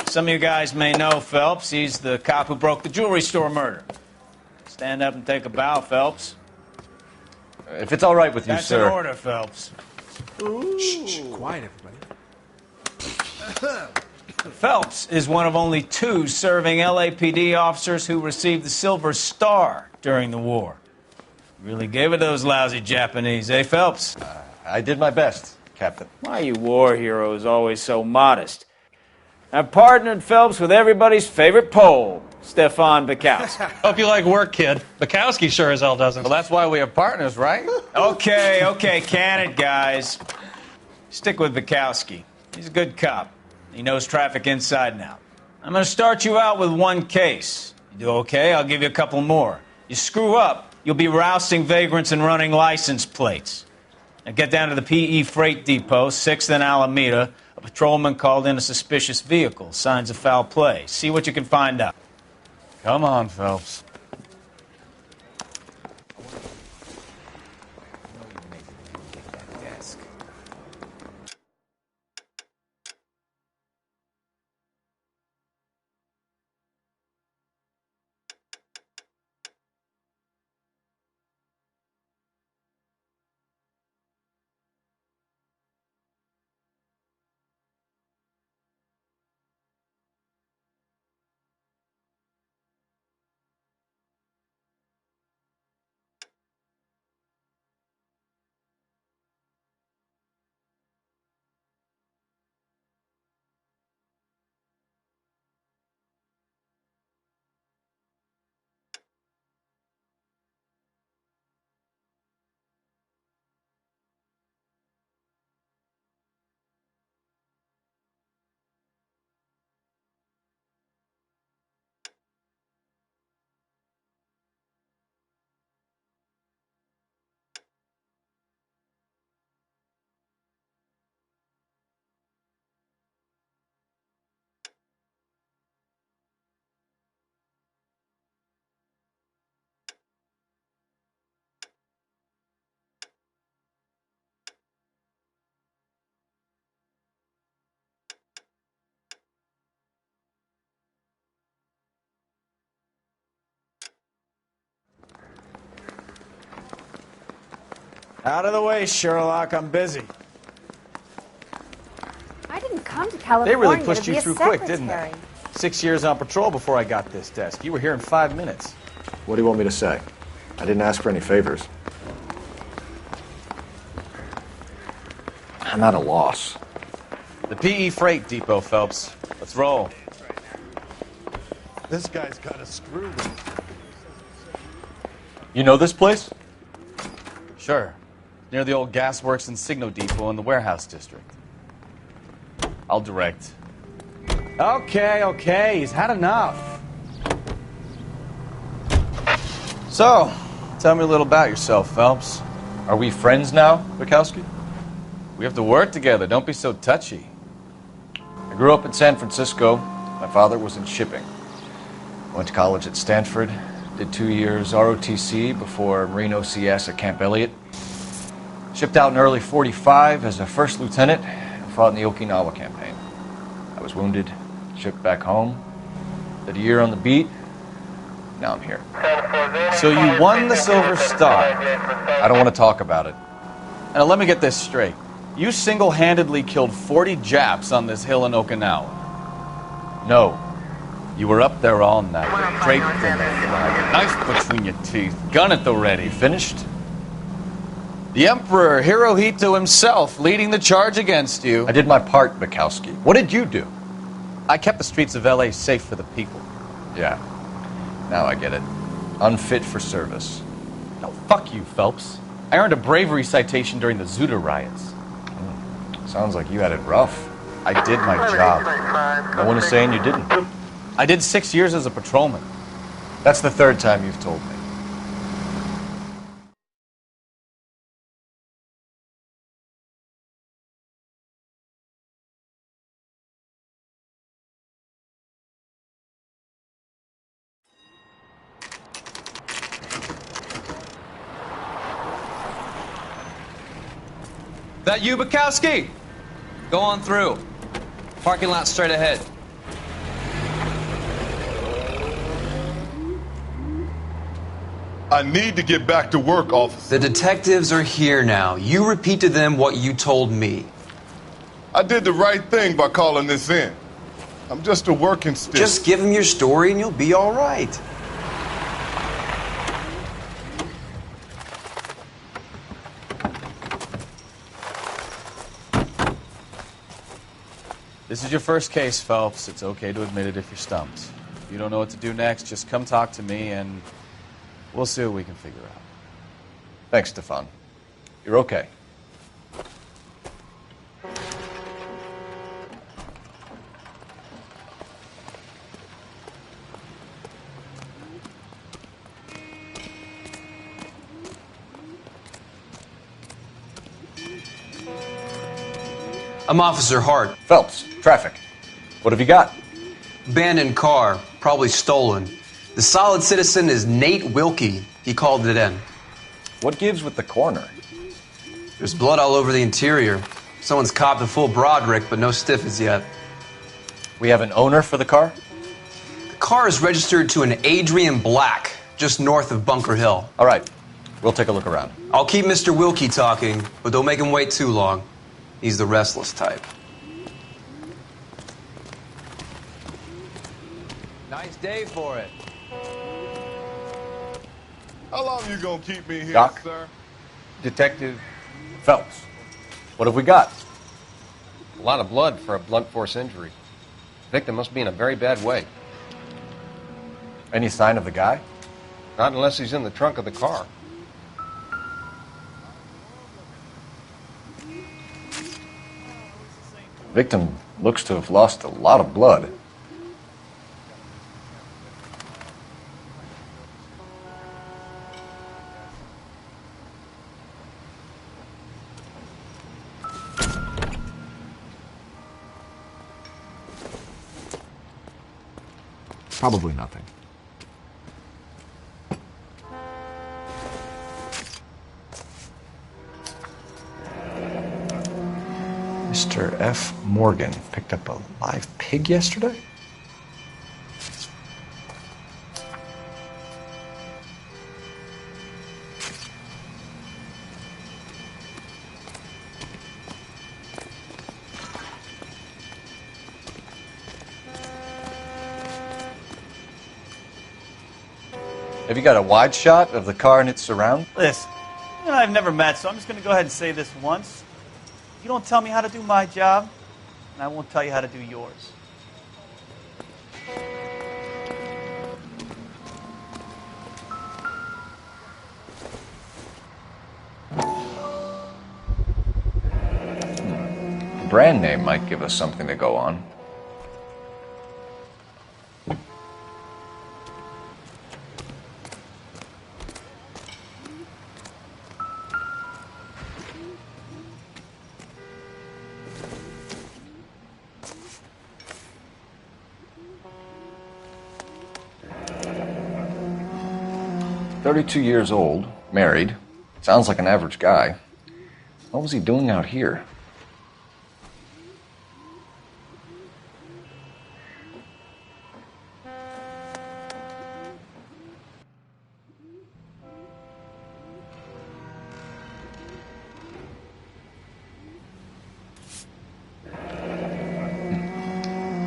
Some of you guys may know Phelps. He's the cop who broke the jewelry store murder. Stand up and take a bow, Phelps. If it's all right with you, That's sir. an order, Phelps. Shh, quiet, everybody. Phelps is one of only 2 serving LAPD officers who received the Silver Star during the war. Really gave it to those lousy Japanese, eh, Phelps? I did my best, Captain. Why are you war heroes always so modest? I've partnered Phelps with everybody's favorite Pole, Stefan Bukowski. Hope you like work, kid. Bukowski sure as hell doesn't. Well, that's why we have partners, right? Okay, can it, guys. Stick with Bukowski. He's a good cop. He knows traffic inside and out. I'm going to start you out with one case. You do okay, I'll give you a couple more. You screw up, you'll be rousting vagrants and running license plates. Now get down to the PE Freight Depot, 6th and Alameda. A patrolman called in a suspicious vehicle. Signs of foul play. See what you can find out. Come on, Phelps. Out of the way, Sherlock. I'm busy. I didn't come to California They really pushed to be you a through quick, didn't secretary. they? 6 years on patrol before I got this desk. You were here in 5 minutes. What do you want me to say? I didn't ask for any favors. I'm at a loss. The PE Freight Depot, Phelps. Let's roll. This guy's got a screw. You know this place? Sure. Near the old gasworks and Signo Depot in the warehouse district. I'll direct. Okay, he's had enough. So, tell me a little about yourself, Phelps. Are we friends now, Bukowski? We have to work together. Don't be so touchy. I grew up in San Francisco. My father was in shipping. Went to college at Stanford. Did 2 years ROTC before Marine OCS at Camp Elliott. Shipped out in early '45 as a first lieutenant and fought in the Okinawa campaign. I was wounded, shipped back home, did a year on the beat. Now I'm here. So you won the Silver Star. I don't want to talk about it. Now let me get this straight. You single-handedly killed 40 Japs on this hill in Okinawa. No. You were up there all night, draped in the flag, knife between your teeth, gun at the ready. Finished? The Emperor Hirohito himself leading the charge against you. I did my part, Bukowski. What did you do? I kept the streets of L.A. safe for the people. Yeah. Now I get it. Unfit for service. No, fuck you, Phelps. I earned a bravery citation during the Zuda riots. Sounds like you had it rough. I did my job. No one is saying you didn't. I did 6 years as a patrolman. That's the third time you've told me. That you, Bukowski? Go on through. Parking lot straight ahead. I need to get back to work, officer. The detectives are here now. You repeat to them what you told me. I did the right thing by calling this in. I'm just a working stiff. Just give them your story and you'll be all right. This is your first case, Phelps. It's okay to admit it if you're stumped. If you don't know what to do next, just come talk to me and we'll see what we can figure out. Thanks, Stefan. You're okay. I'm Officer Hart. Phelps, traffic. What have you got? Abandoned car, probably stolen. The solid citizen is Nate Wilkie. He called it in. What gives with the coroner? There's blood all over the interior. Someone's copped a full Broderick, but no stiff as yet. We have an owner for the car? The car is registered to an Adrian Black, just north of Bunker Hill. All right. We'll take a look around. I'll keep Mr. Wilkie talking, but don't make him wait too long. He's the restless type. Nice day for it. How long you gonna keep me here, Doc? sir? Detective Phelps. What have we got? A lot of blood for a blunt force injury. Victim must be in a very bad way. Any sign of the guy? Not unless he's in the trunk of the car. Victim looks to have lost a lot of blood. Probably nothing. Mr. F. Morgan picked up a live pig yesterday? Have you got a wide shot of the car and its surround? Listen, you and I have never met, so I'm just going to go ahead and say this once. You don't tell me how to do my job, and I won't tell you how to do yours. The brand name might give us something to go on. "32 years old, married. Sounds like an average guy. What was he doing out here?"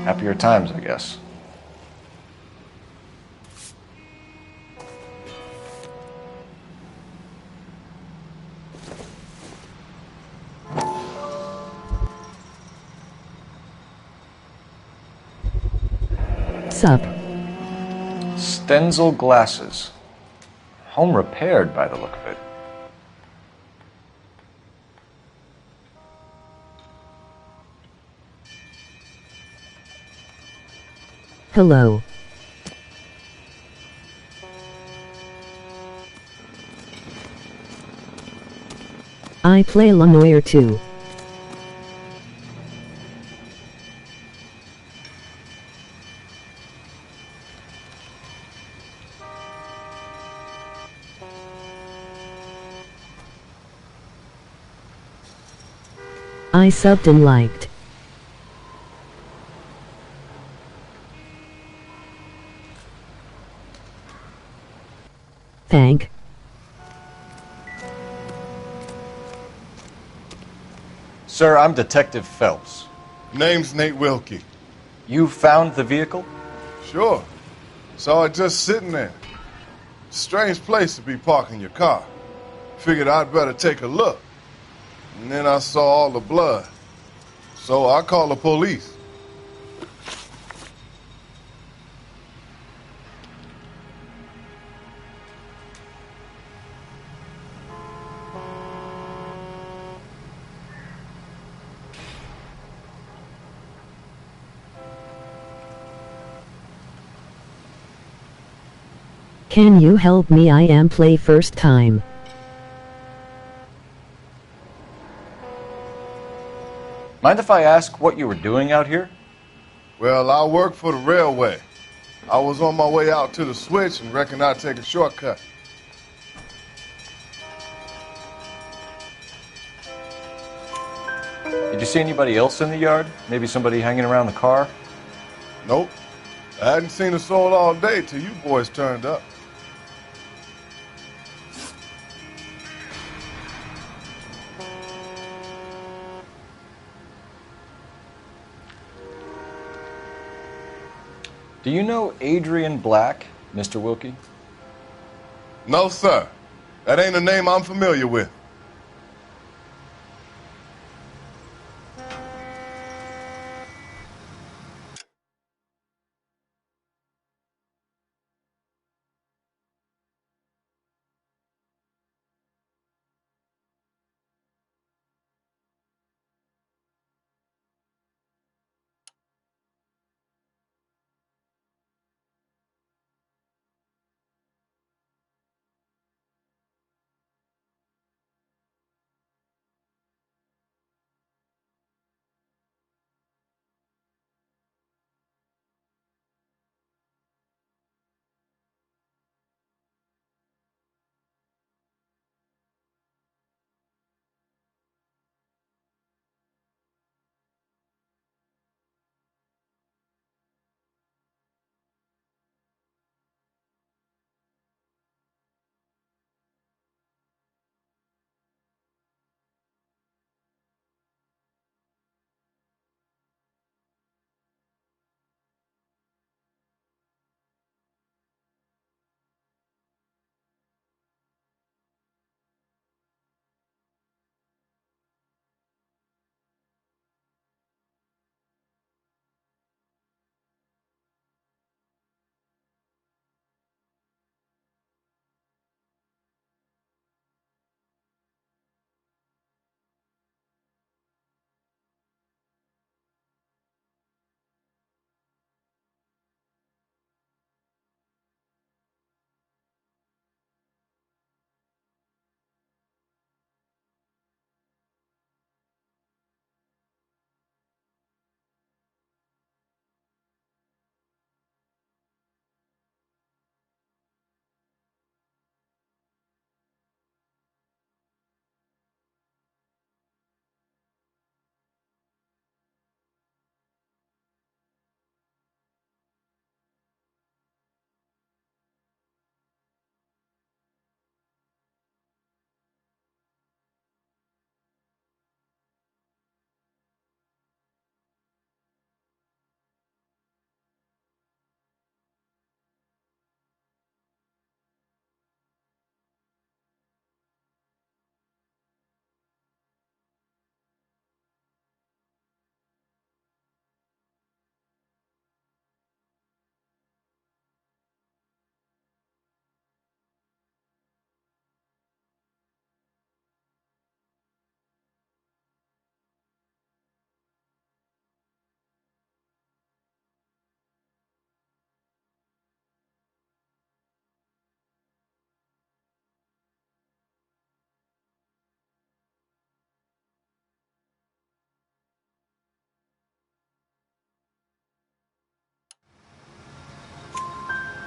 Happier times, I guess. Sup? Stenzel glasses. Home repaired by the look of it. Hello. I play Noire too. I subbed and liked. Thank. Sir, I'm Detective Phelps. Name's Nate Wilkie. You found the vehicle? Sure. Saw it just sitting there. Strange place to be parking your car. Figured I'd better take a look. And then I saw all the blood. So I called the police. Can you help me? I am play first time. Mind if I ask what you were doing out here? Well, I work for the railway. I was on my way out to the switch and reckon I'd take a shortcut. Did you see anybody else in the yard? Maybe somebody hanging around the car? Nope. I hadn't seen a soul all day till you boys turned up. Do you know Adrian Black, Mr. Wilkie? No, sir. That ain't a name I'm familiar with.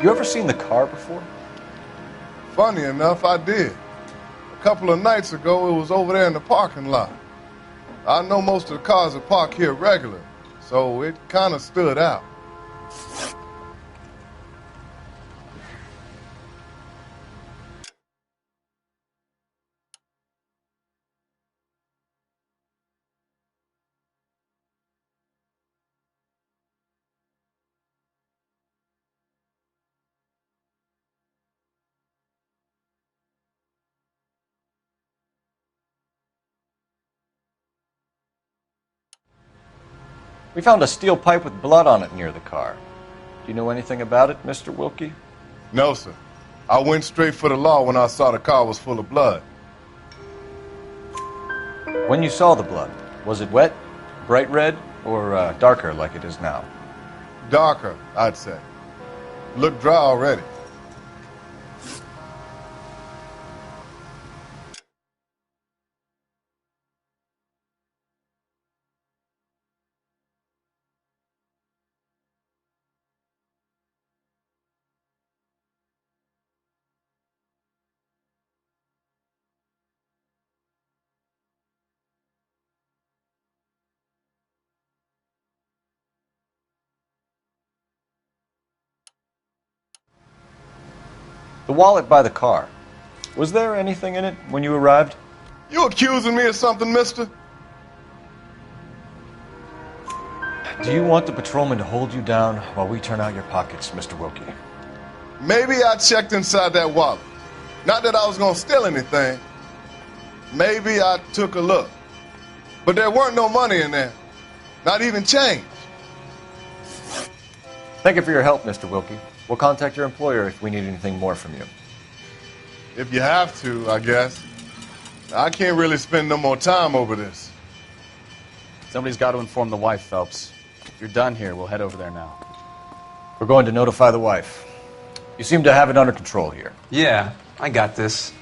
You ever seen the car before? Funny enough, I did. A couple of nights ago, it was over there in the parking lot. I know most of the cars are parked here regular, so it kind of stood out. We found a steel pipe with blood on it near the car. Do you know anything about it, Mr. Wilkie? No, sir. I went straight for the law when I saw the car was full of blood. When you saw the blood, was it wet, bright red, or darker like it is now? Darker, I'd say. Looked dry already. The wallet by the car. Was there anything in it when you arrived? You accusing me of something, mister? Do you want the patrolman to hold you down while we turn out your pockets, Mr. Wilkie? Maybe I checked inside that wallet. Not that I was gonna steal anything. Maybe I took a look. But there weren't no money in there. Not even change. Thank you for your help, Mr. Wilkie. We'll contact your employer if we need anything more from you. If you have to, I guess. I can't really spend no more time over this. Somebody's got to inform the wife, Phelps. If you're done here, we'll head over there now. We're going to notify the wife. You seem to have it under control here. Yeah, I got this.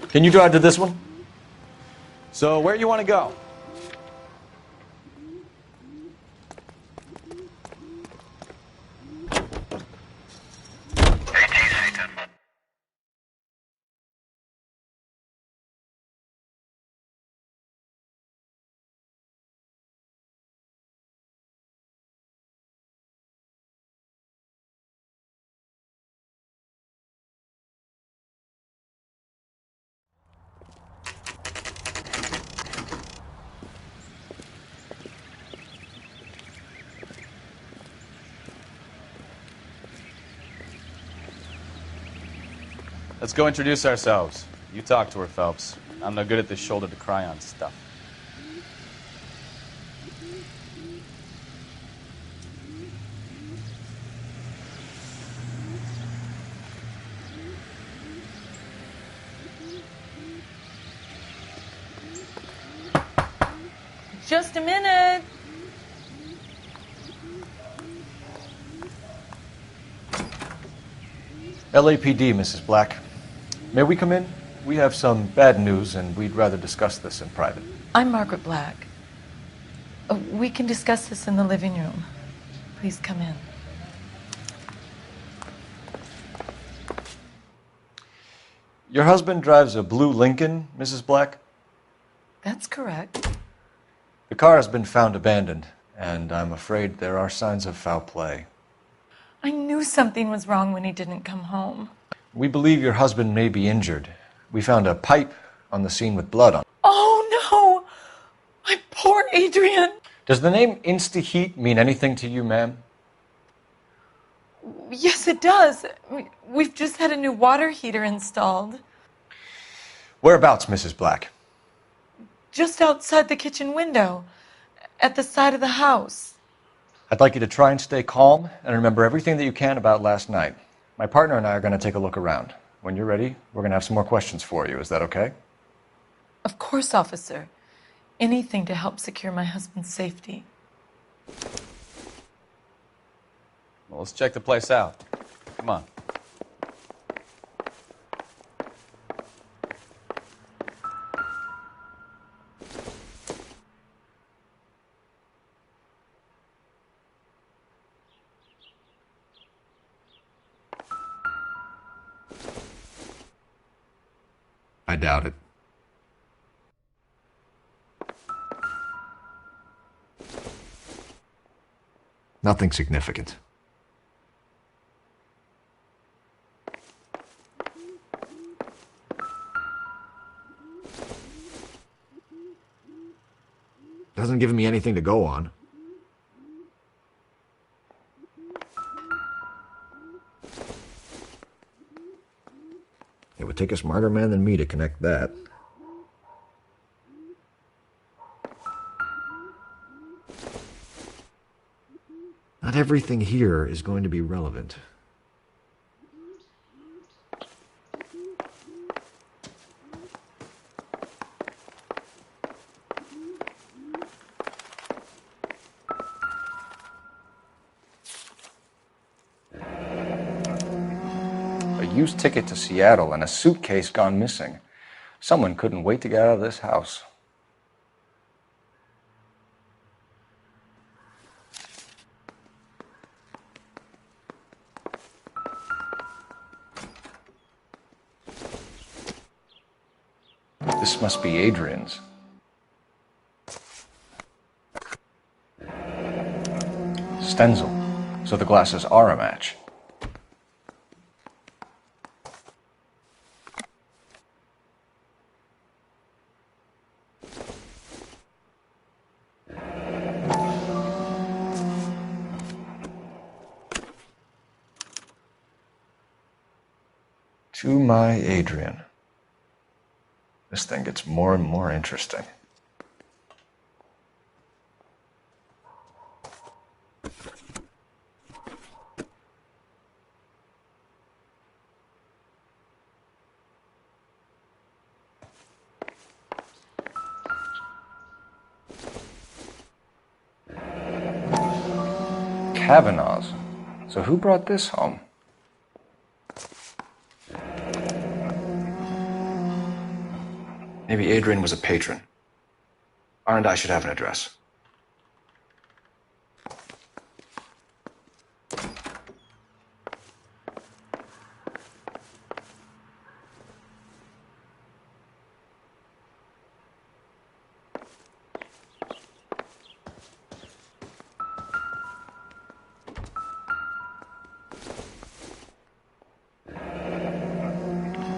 Can you drive to this one? So, where you want to go? Let's go introduce ourselves. You talk to her, Phelps. I'm no good at this shoulder to cry on stuff. Just a minute. LAPD, Mrs. Black. May we come in? We have some bad news, and we'd rather discuss this in private. I'm Margaret Black. We can discuss this in the living room. Please come in. Your husband drives a blue Lincoln, Mrs. Black? That's correct. The car has been found abandoned, and I'm afraid there are signs of foul play. I knew something was wrong when he didn't come home. We believe your husband may be injured. We found a pipe on the scene with blood on it. Oh, no! My poor Adrian! Does the name Insta-Heat mean anything to you, ma'am? Yes, it does. We've just had a new water heater installed. Whereabouts, Mrs. Black? Just outside the kitchen window, at the side of the house. I'd like you to try and stay calm and remember everything that you can about last night. My partner and I are going to take a look around. When you're ready, we're going to have some more questions for you. Is that okay? Of course, officer. Anything to help secure my husband's safety. Well, let's check the place out. Come on. I doubt it. Nothing significant. Doesn't give me anything to go on. It would take a smarter man than me to connect that. Not everything here is going to be relevant. A used ticket to Seattle and a suitcase gone missing. Someone couldn't wait to get out of this house. The This must be Adrian's. Stenzel. So the glasses are a match. To my Adrian. This thing gets more and more interesting. Kavanaugh's. So who brought this home? Maybe Adrian was a patron. R and I should have an address.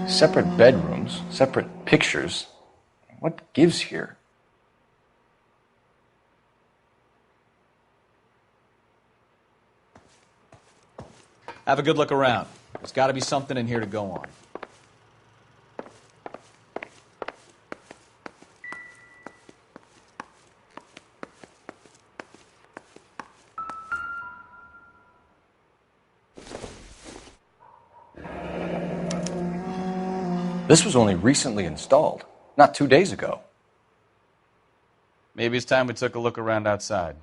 Separate bedrooms, separate pictures. What gives here? Have a good look around. There's got to be something in here to go on. This was only recently installed, not 2 days ago. Maybe it's time we took a look around outside.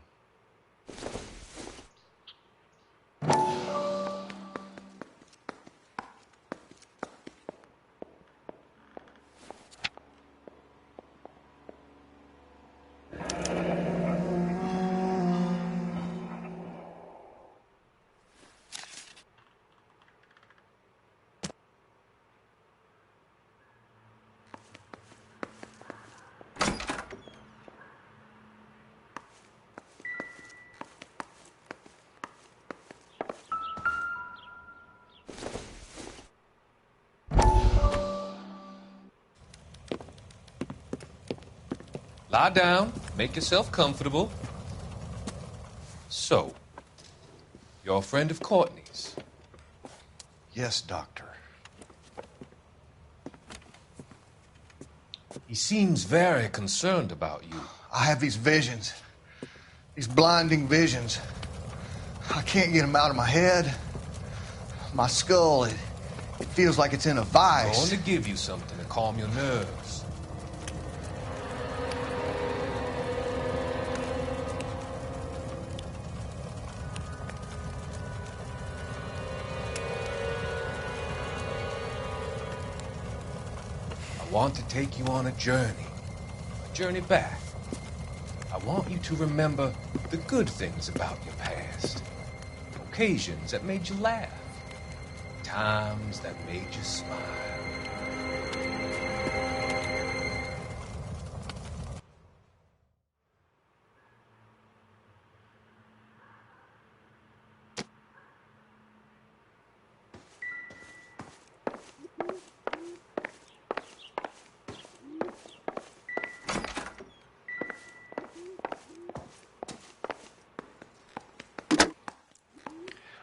Lie down, make yourself comfortable. So, you're a friend of Courtney's? Yes, Doctor. He seems very concerned about you. I have these visions. These blinding visions. I can't get them out of my head. My skull, it feels like it's in a I'm vice. going to give you something to calm your nerves. I want to take you on a journey back. I want you to remember the good things about your past, occasions that made you laugh, times that made you smile.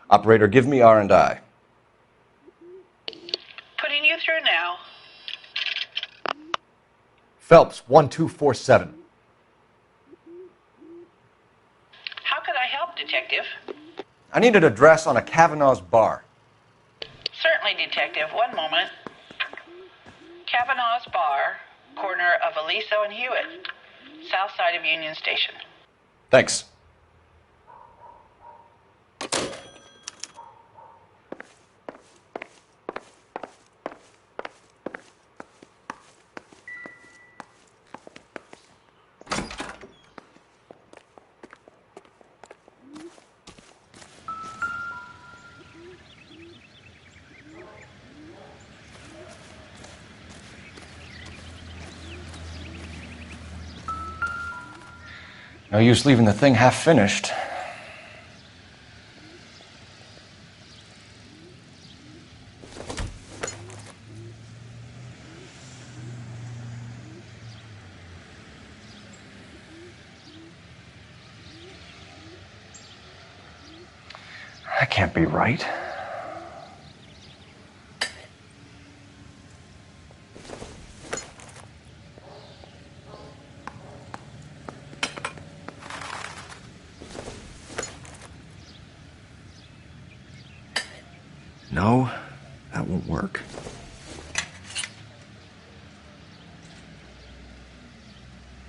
Operator, give me R&I. Putting you through now. Phelps, 1247. How could I help, Detective? I need an address on a Kavanaugh's bar. Certainly, Detective. One moment. Kavanaugh's Bar, corner of Aliso and Hewitt, south side of Union Station. Thanks. No use leaving the thing half finished. That can't be right. No, that won't work.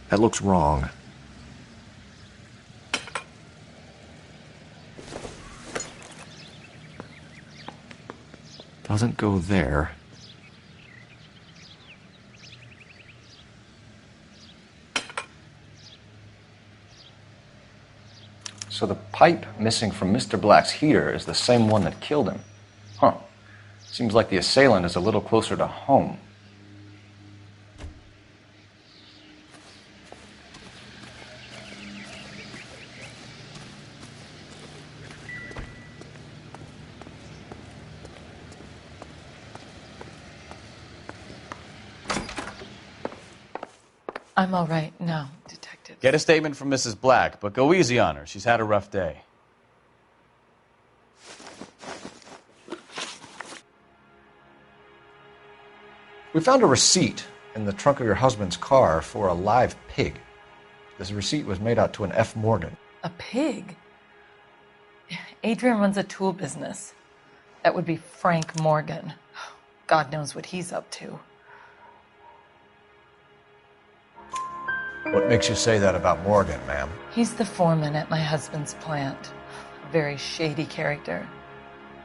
That looks wrong. Doesn't go there. So the pipe missing from Mr. Black's heater is the same one that killed him. Huh. Seems like the assailant is a little closer to home. I'm all right now, Detective. Get a statement from Mrs. Black, but go easy on her. She's had a rough day. We found a receipt in the trunk of your husband's car for a live pig. This receipt was made out to an F. Morgan. A pig? Adrian runs a tool business. That would be Frank Morgan. God knows what he's up to. What makes you say that about Morgan, ma'am? He's the foreman at my husband's plant. A very shady character.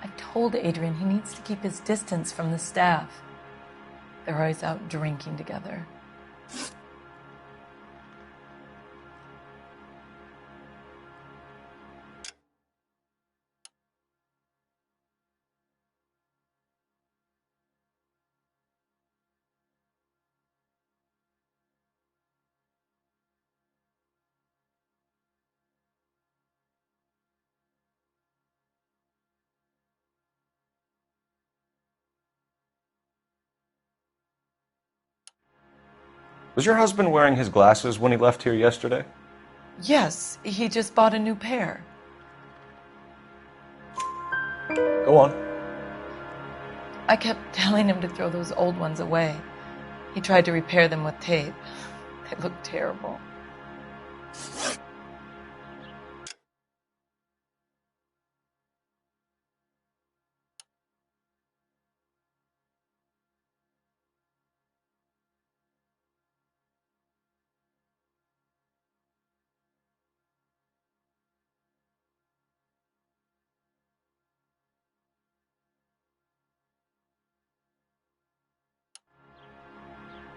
I've told Adrian he needs to keep his distance from the staff. They're always out drinking together. Was your husband wearing his glasses when he left here yesterday? Yes, he just bought a new pair. Go on. I kept telling him to throw those old ones away. He tried to repair them with tape. They looked terrible.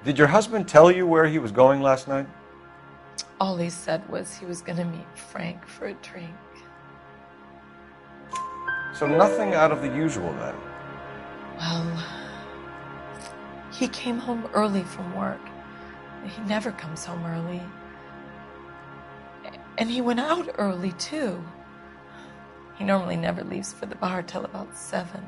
Did your husband tell you where he was going last night? All he said was he was going to meet Frank for a drink. So nothing out of the usual then? Well, he came home early from work. He never comes home early. And he went out early, too. He normally never leaves for the bar till about 7.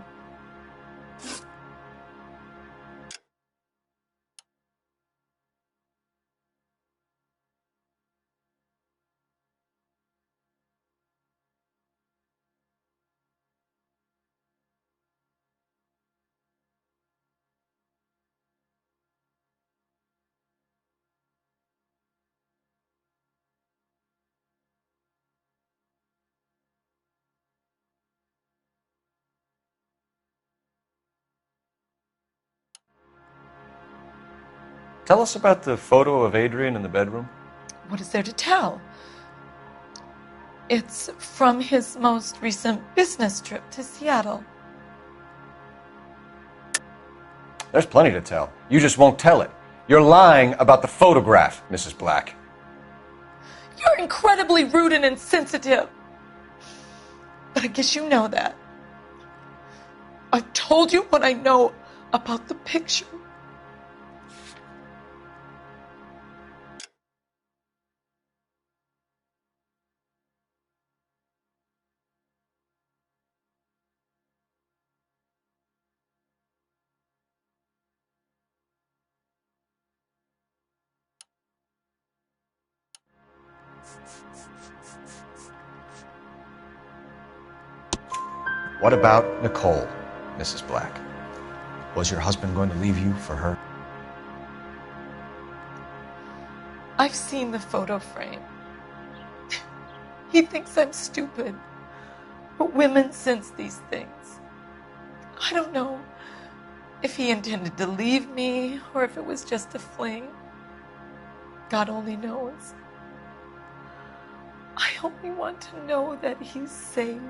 Tell us about the photo of Adrian in the bedroom. What is there to tell? It's from his most recent business trip to Seattle. There's plenty to tell. You just won't tell it. You're lying about the photograph, Mrs. Black. You're incredibly rude and insensitive. But I guess you know that. I've told you what I know about the picture. What about Nicole, Mrs. Black? Was your husband going to leave you for her? I've seen the photo frame. He thinks I'm stupid. But women sense these things. I don't know if he intended to leave me or if it was just a fling. God only knows. I only want to know that he's safe.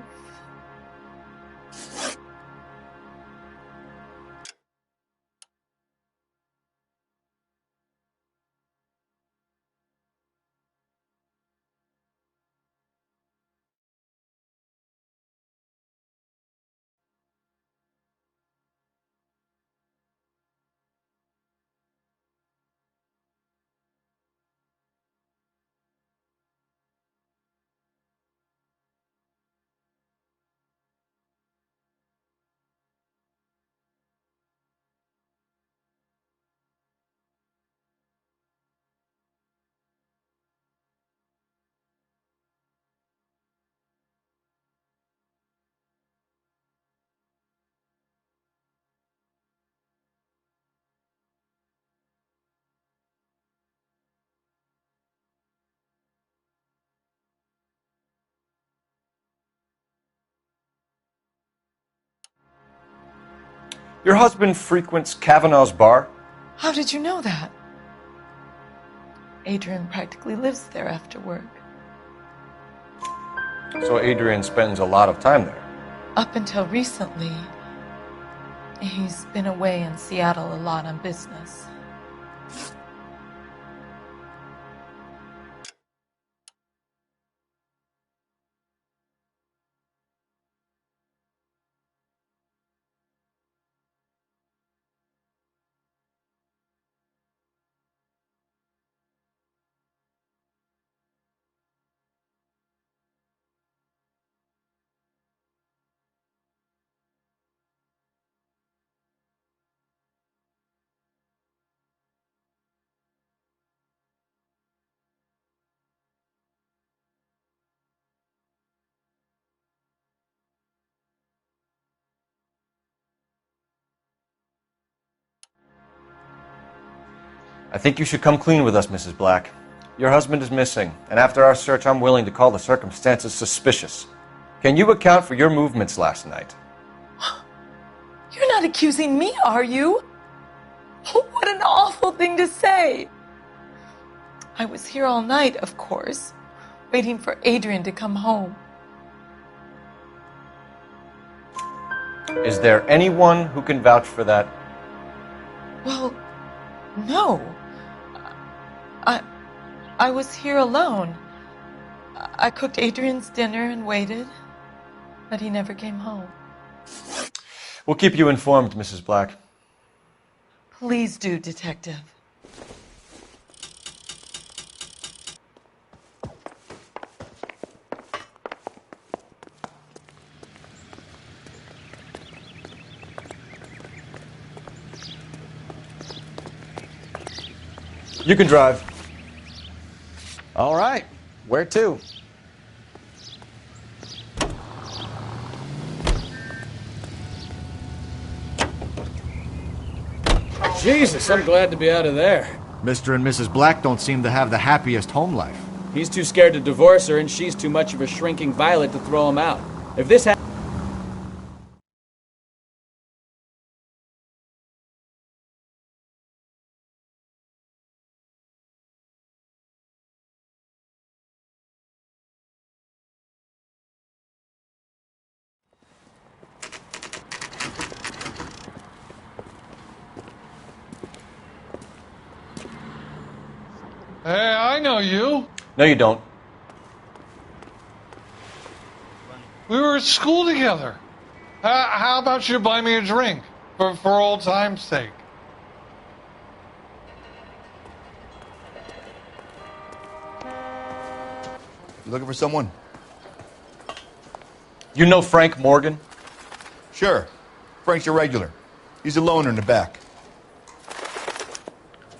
Your husband frequents Kavanaugh's bar? How did you know that? Adrian practically lives there after work. So Adrian spends a lot of time there. Up until recently, he's been away in Seattle a lot on business. I think you should come clean with us, Mrs. Black. Your husband is missing, and after our search, I'm willing to call the circumstances suspicious. Can you account for your movements last night? You're not accusing me, are you? What an awful thing to say. I was here all night, of course, waiting for Adrian to come home. Is there anyone who can vouch for that? Well, no. I was here alone. I cooked Adrian's dinner and waited, but he never came home. We'll keep you informed, Mrs. Black. Please do, Detective. You can drive. All right. Where to? Jesus, I'm glad to be out of there. Mr. and Mrs. Black don't seem to have the happiest home life. He's too scared to divorce her, and she's too much of a shrinking violet to throw him out. If this Hey, I know you. No, you don't. We were at school together. How about you buy me a drink for old time's sake? You looking for someone? You know Frank Morgan? Sure. Frank's your regular. He's a loner in the back.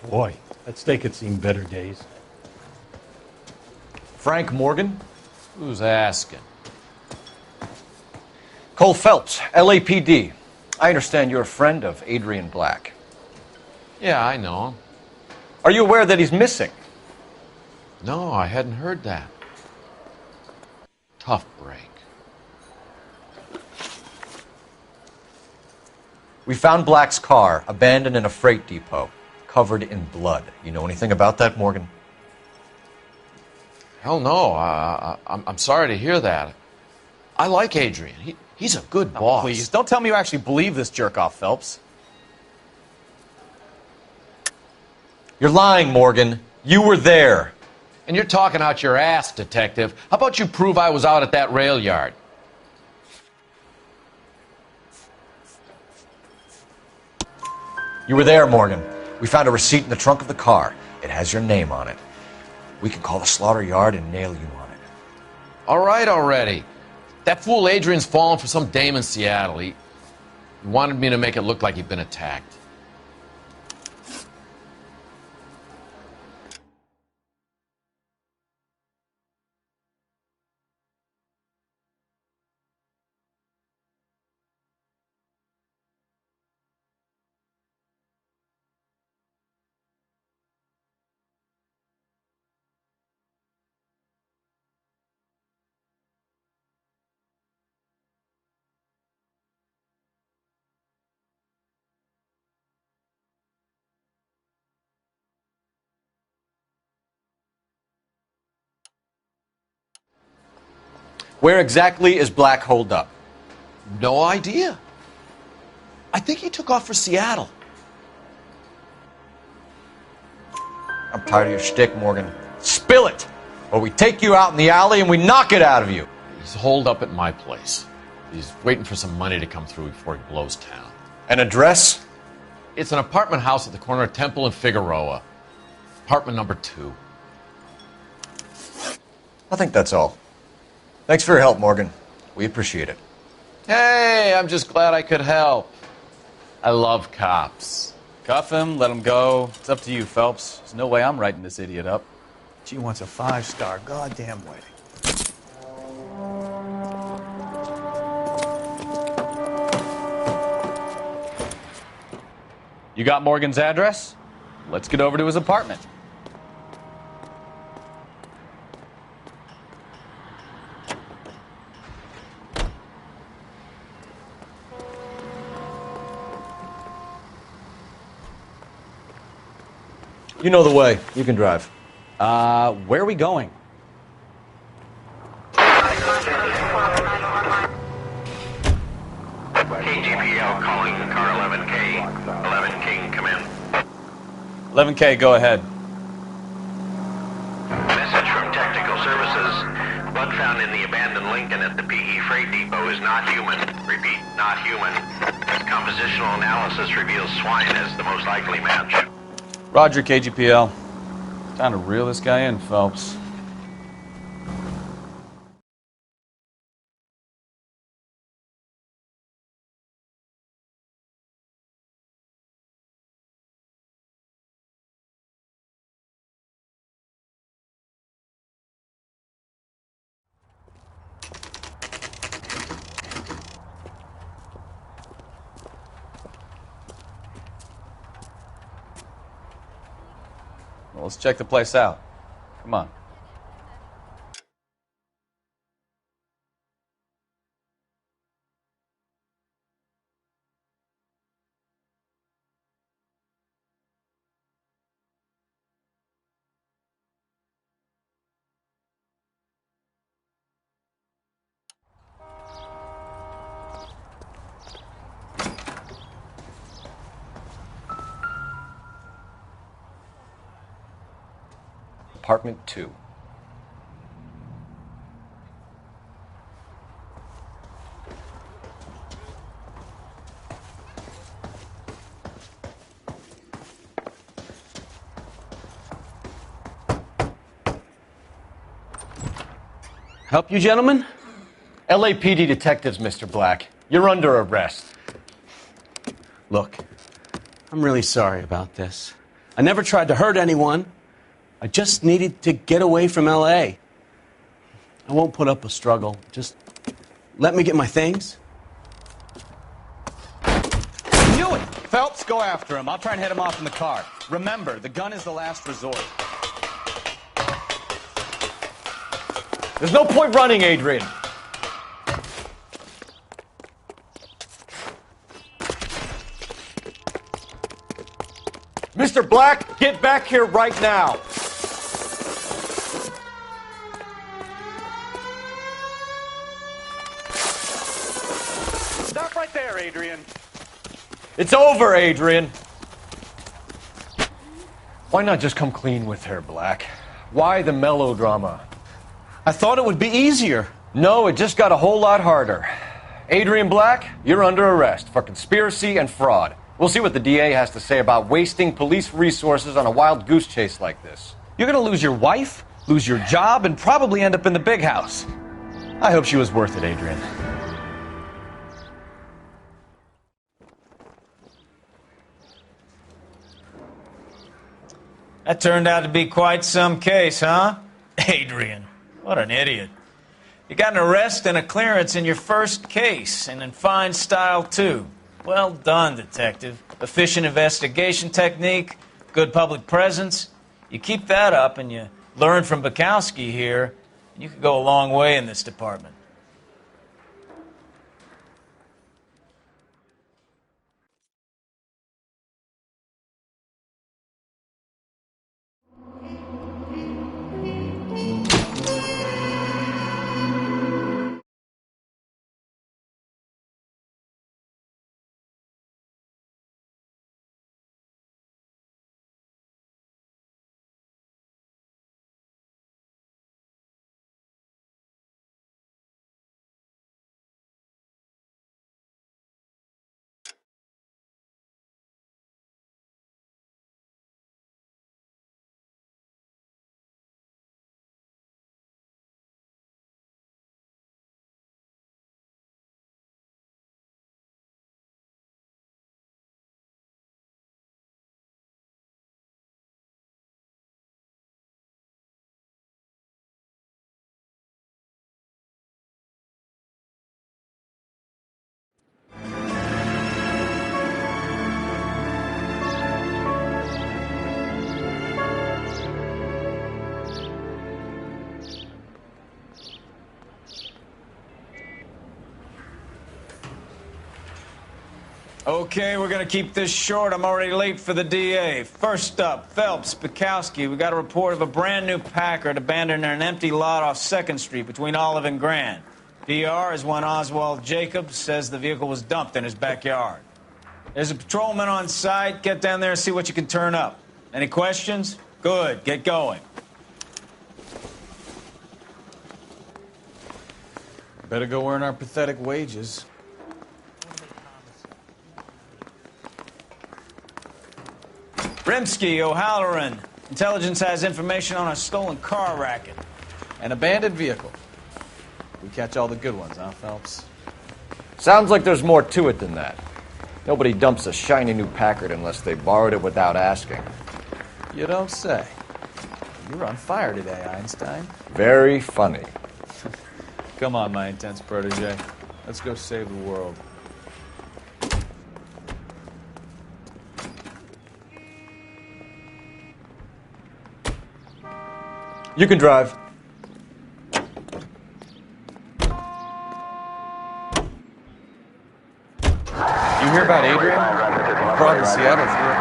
Boy, that steak had seen better days. Frank Morgan? Who's asking? Cole Phelps, LAPD. I understand you're a friend of Adrian Black. Yeah, I know him. Are you aware that he's missing? No, I hadn't heard that. Tough break. We found Black's car abandoned in a freight depot, covered in blood. You know anything about that, Morgan? Hell no. I'm sorry to hear that. I like Adrian. He's a good boss. Please, don't tell me you actually believe this jerk-off, Phelps. You're lying, Morgan. You were there. And you're talking out your ass, detective. How about you prove I was out at that rail yard? You were there, Morgan. We found a receipt in the trunk of the car. It has your name on it. We can call the slaughter yard and nail you on it. All right already. That fool Adrian's fallen for some dame in Seattle. He wanted me to make it look like he'd been attacked. Where exactly is Black holed up? No idea. I think he took off for Seattle. I'm tired of your shtick, Morgan. Spill it! Or we take you out in the alley and we knock it out of you. He's holed up at my place. He's waiting for some money to come through before he blows town. An address? It's an apartment house at the corner of Temple and Figueroa. Apartment number 2. I think that's all. Thanks for your help, Morgan. We appreciate it. Hey, I'm just glad I could help. I love cops. Cuff him, let him go. It's up to you, Phelps. There's no way I'm writing this idiot up. She wants a 5-star goddamn wedding. You got Morgan's address? Let's get over to his apartment. You know the way. You can drive. Where are we going? KGPL calling car 11K. 11K, come in. 11K, go ahead. Message from Technical Services. Blood found in the abandoned Lincoln at the PE Freight Depot is not human. Repeat, not human. Compositional analysis reveals swine as the most likely match. Roger, KGPL. Time to reel this guy in, Phelps. Well, let's check the place out. Come on. Apartment 2. Help you, gentlemen? LAPD detectives, Mr. Black. You're under arrest. Look, I'm really sorry about this. I never tried to hurt anyone. I just needed to get away from L.A. I won't put up a struggle. Just let me get my things. Knew it! Phelps, go after him. I'll try and head him off in the car. Remember, the gun is the last resort. There's no point running, Adrian. Mr. Black, get back here right now. Stop right there, Adrian. It's over, Adrian. Why not just come clean with her, Black? Why the melodrama? I thought it would be easier. No, it just got a whole lot harder. Adrian Black, you're under arrest for conspiracy and fraud. We'll see what the DA has to say about wasting police resources on a wild goose chase like this. You're going to lose your wife, lose your job, and probably end up in the big house. I hope she was worth it, Adrian. That turned out to be quite some case, huh? Adrian, what an idiot. You got an arrest and a clearance in your first case, and in fine style, too. Well done, detective. Efficient investigation technique, good public presence. You keep that up and you learn from Bukowski here, and you could go a long way in this department. Okay, we're going to keep this short. I'm already late for the DA. First up, Phelps, Bukowski. We got a report of a brand new Packard abandoned in an empty lot off 2nd Street between Olive and Grand. PR is one Oswald Jacobs says the vehicle was dumped in his backyard. There's a patrolman on site. Get down there and see what you can turn up. Any questions? Good. Get going. Better go earn our pathetic wages. Rimsky, O'Halloran. Intelligence has information on a stolen car racket. An abandoned vehicle. We catch all the good ones, huh, Phelps? Sounds like there's more to it than that. Nobody dumps a shiny new Packard unless they borrowed it without asking. You don't say. You're on fire today, Einstein. Very funny. Come on, my intense protege. Let's go save the world. You can drive. You hear about Adrian? Brought to Seattle through.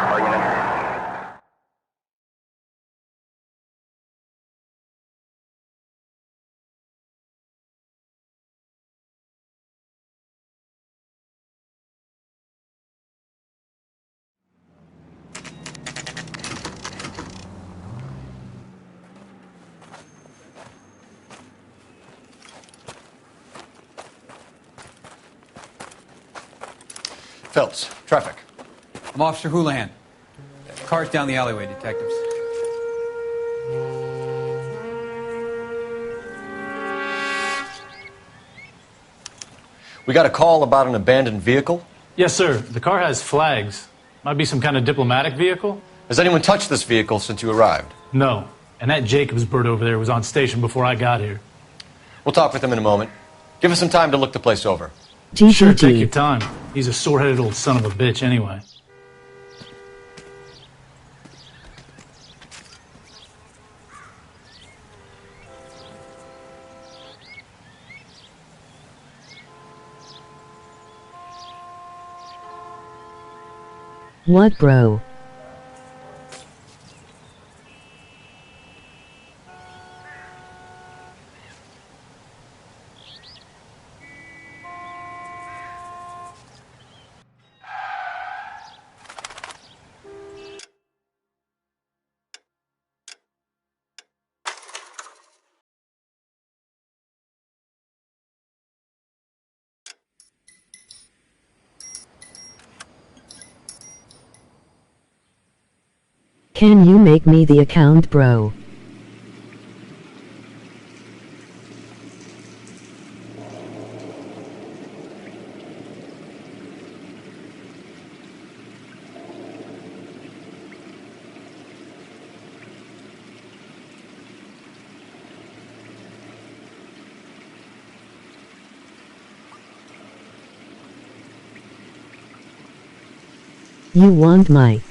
Phelps, traffic. I'm Officer Houlihan. Cars down the alleyway, detectives. We got a call about an abandoned vehicle. Yes, sir. The car has flags. Might be some kind of diplomatic vehicle. Has anyone touched this vehicle since you arrived? No. And that Jacobs bird over there was on station before I got here. We'll talk with him in a moment. Give us some time to look the place over. Sure, take your time. He's a sore-headed old son of a bitch anyway. What, bro? Can you make me the account, bro? You want my...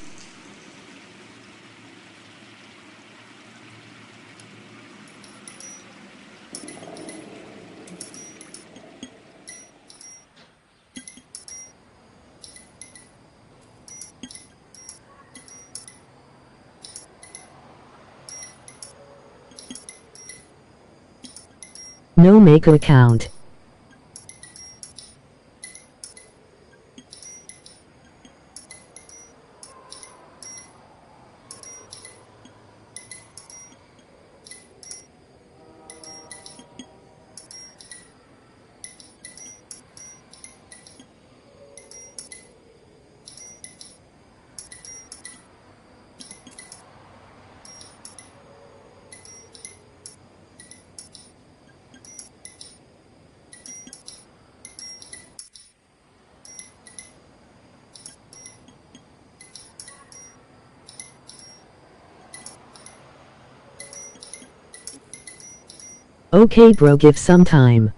No make account. Okay bro, give some time.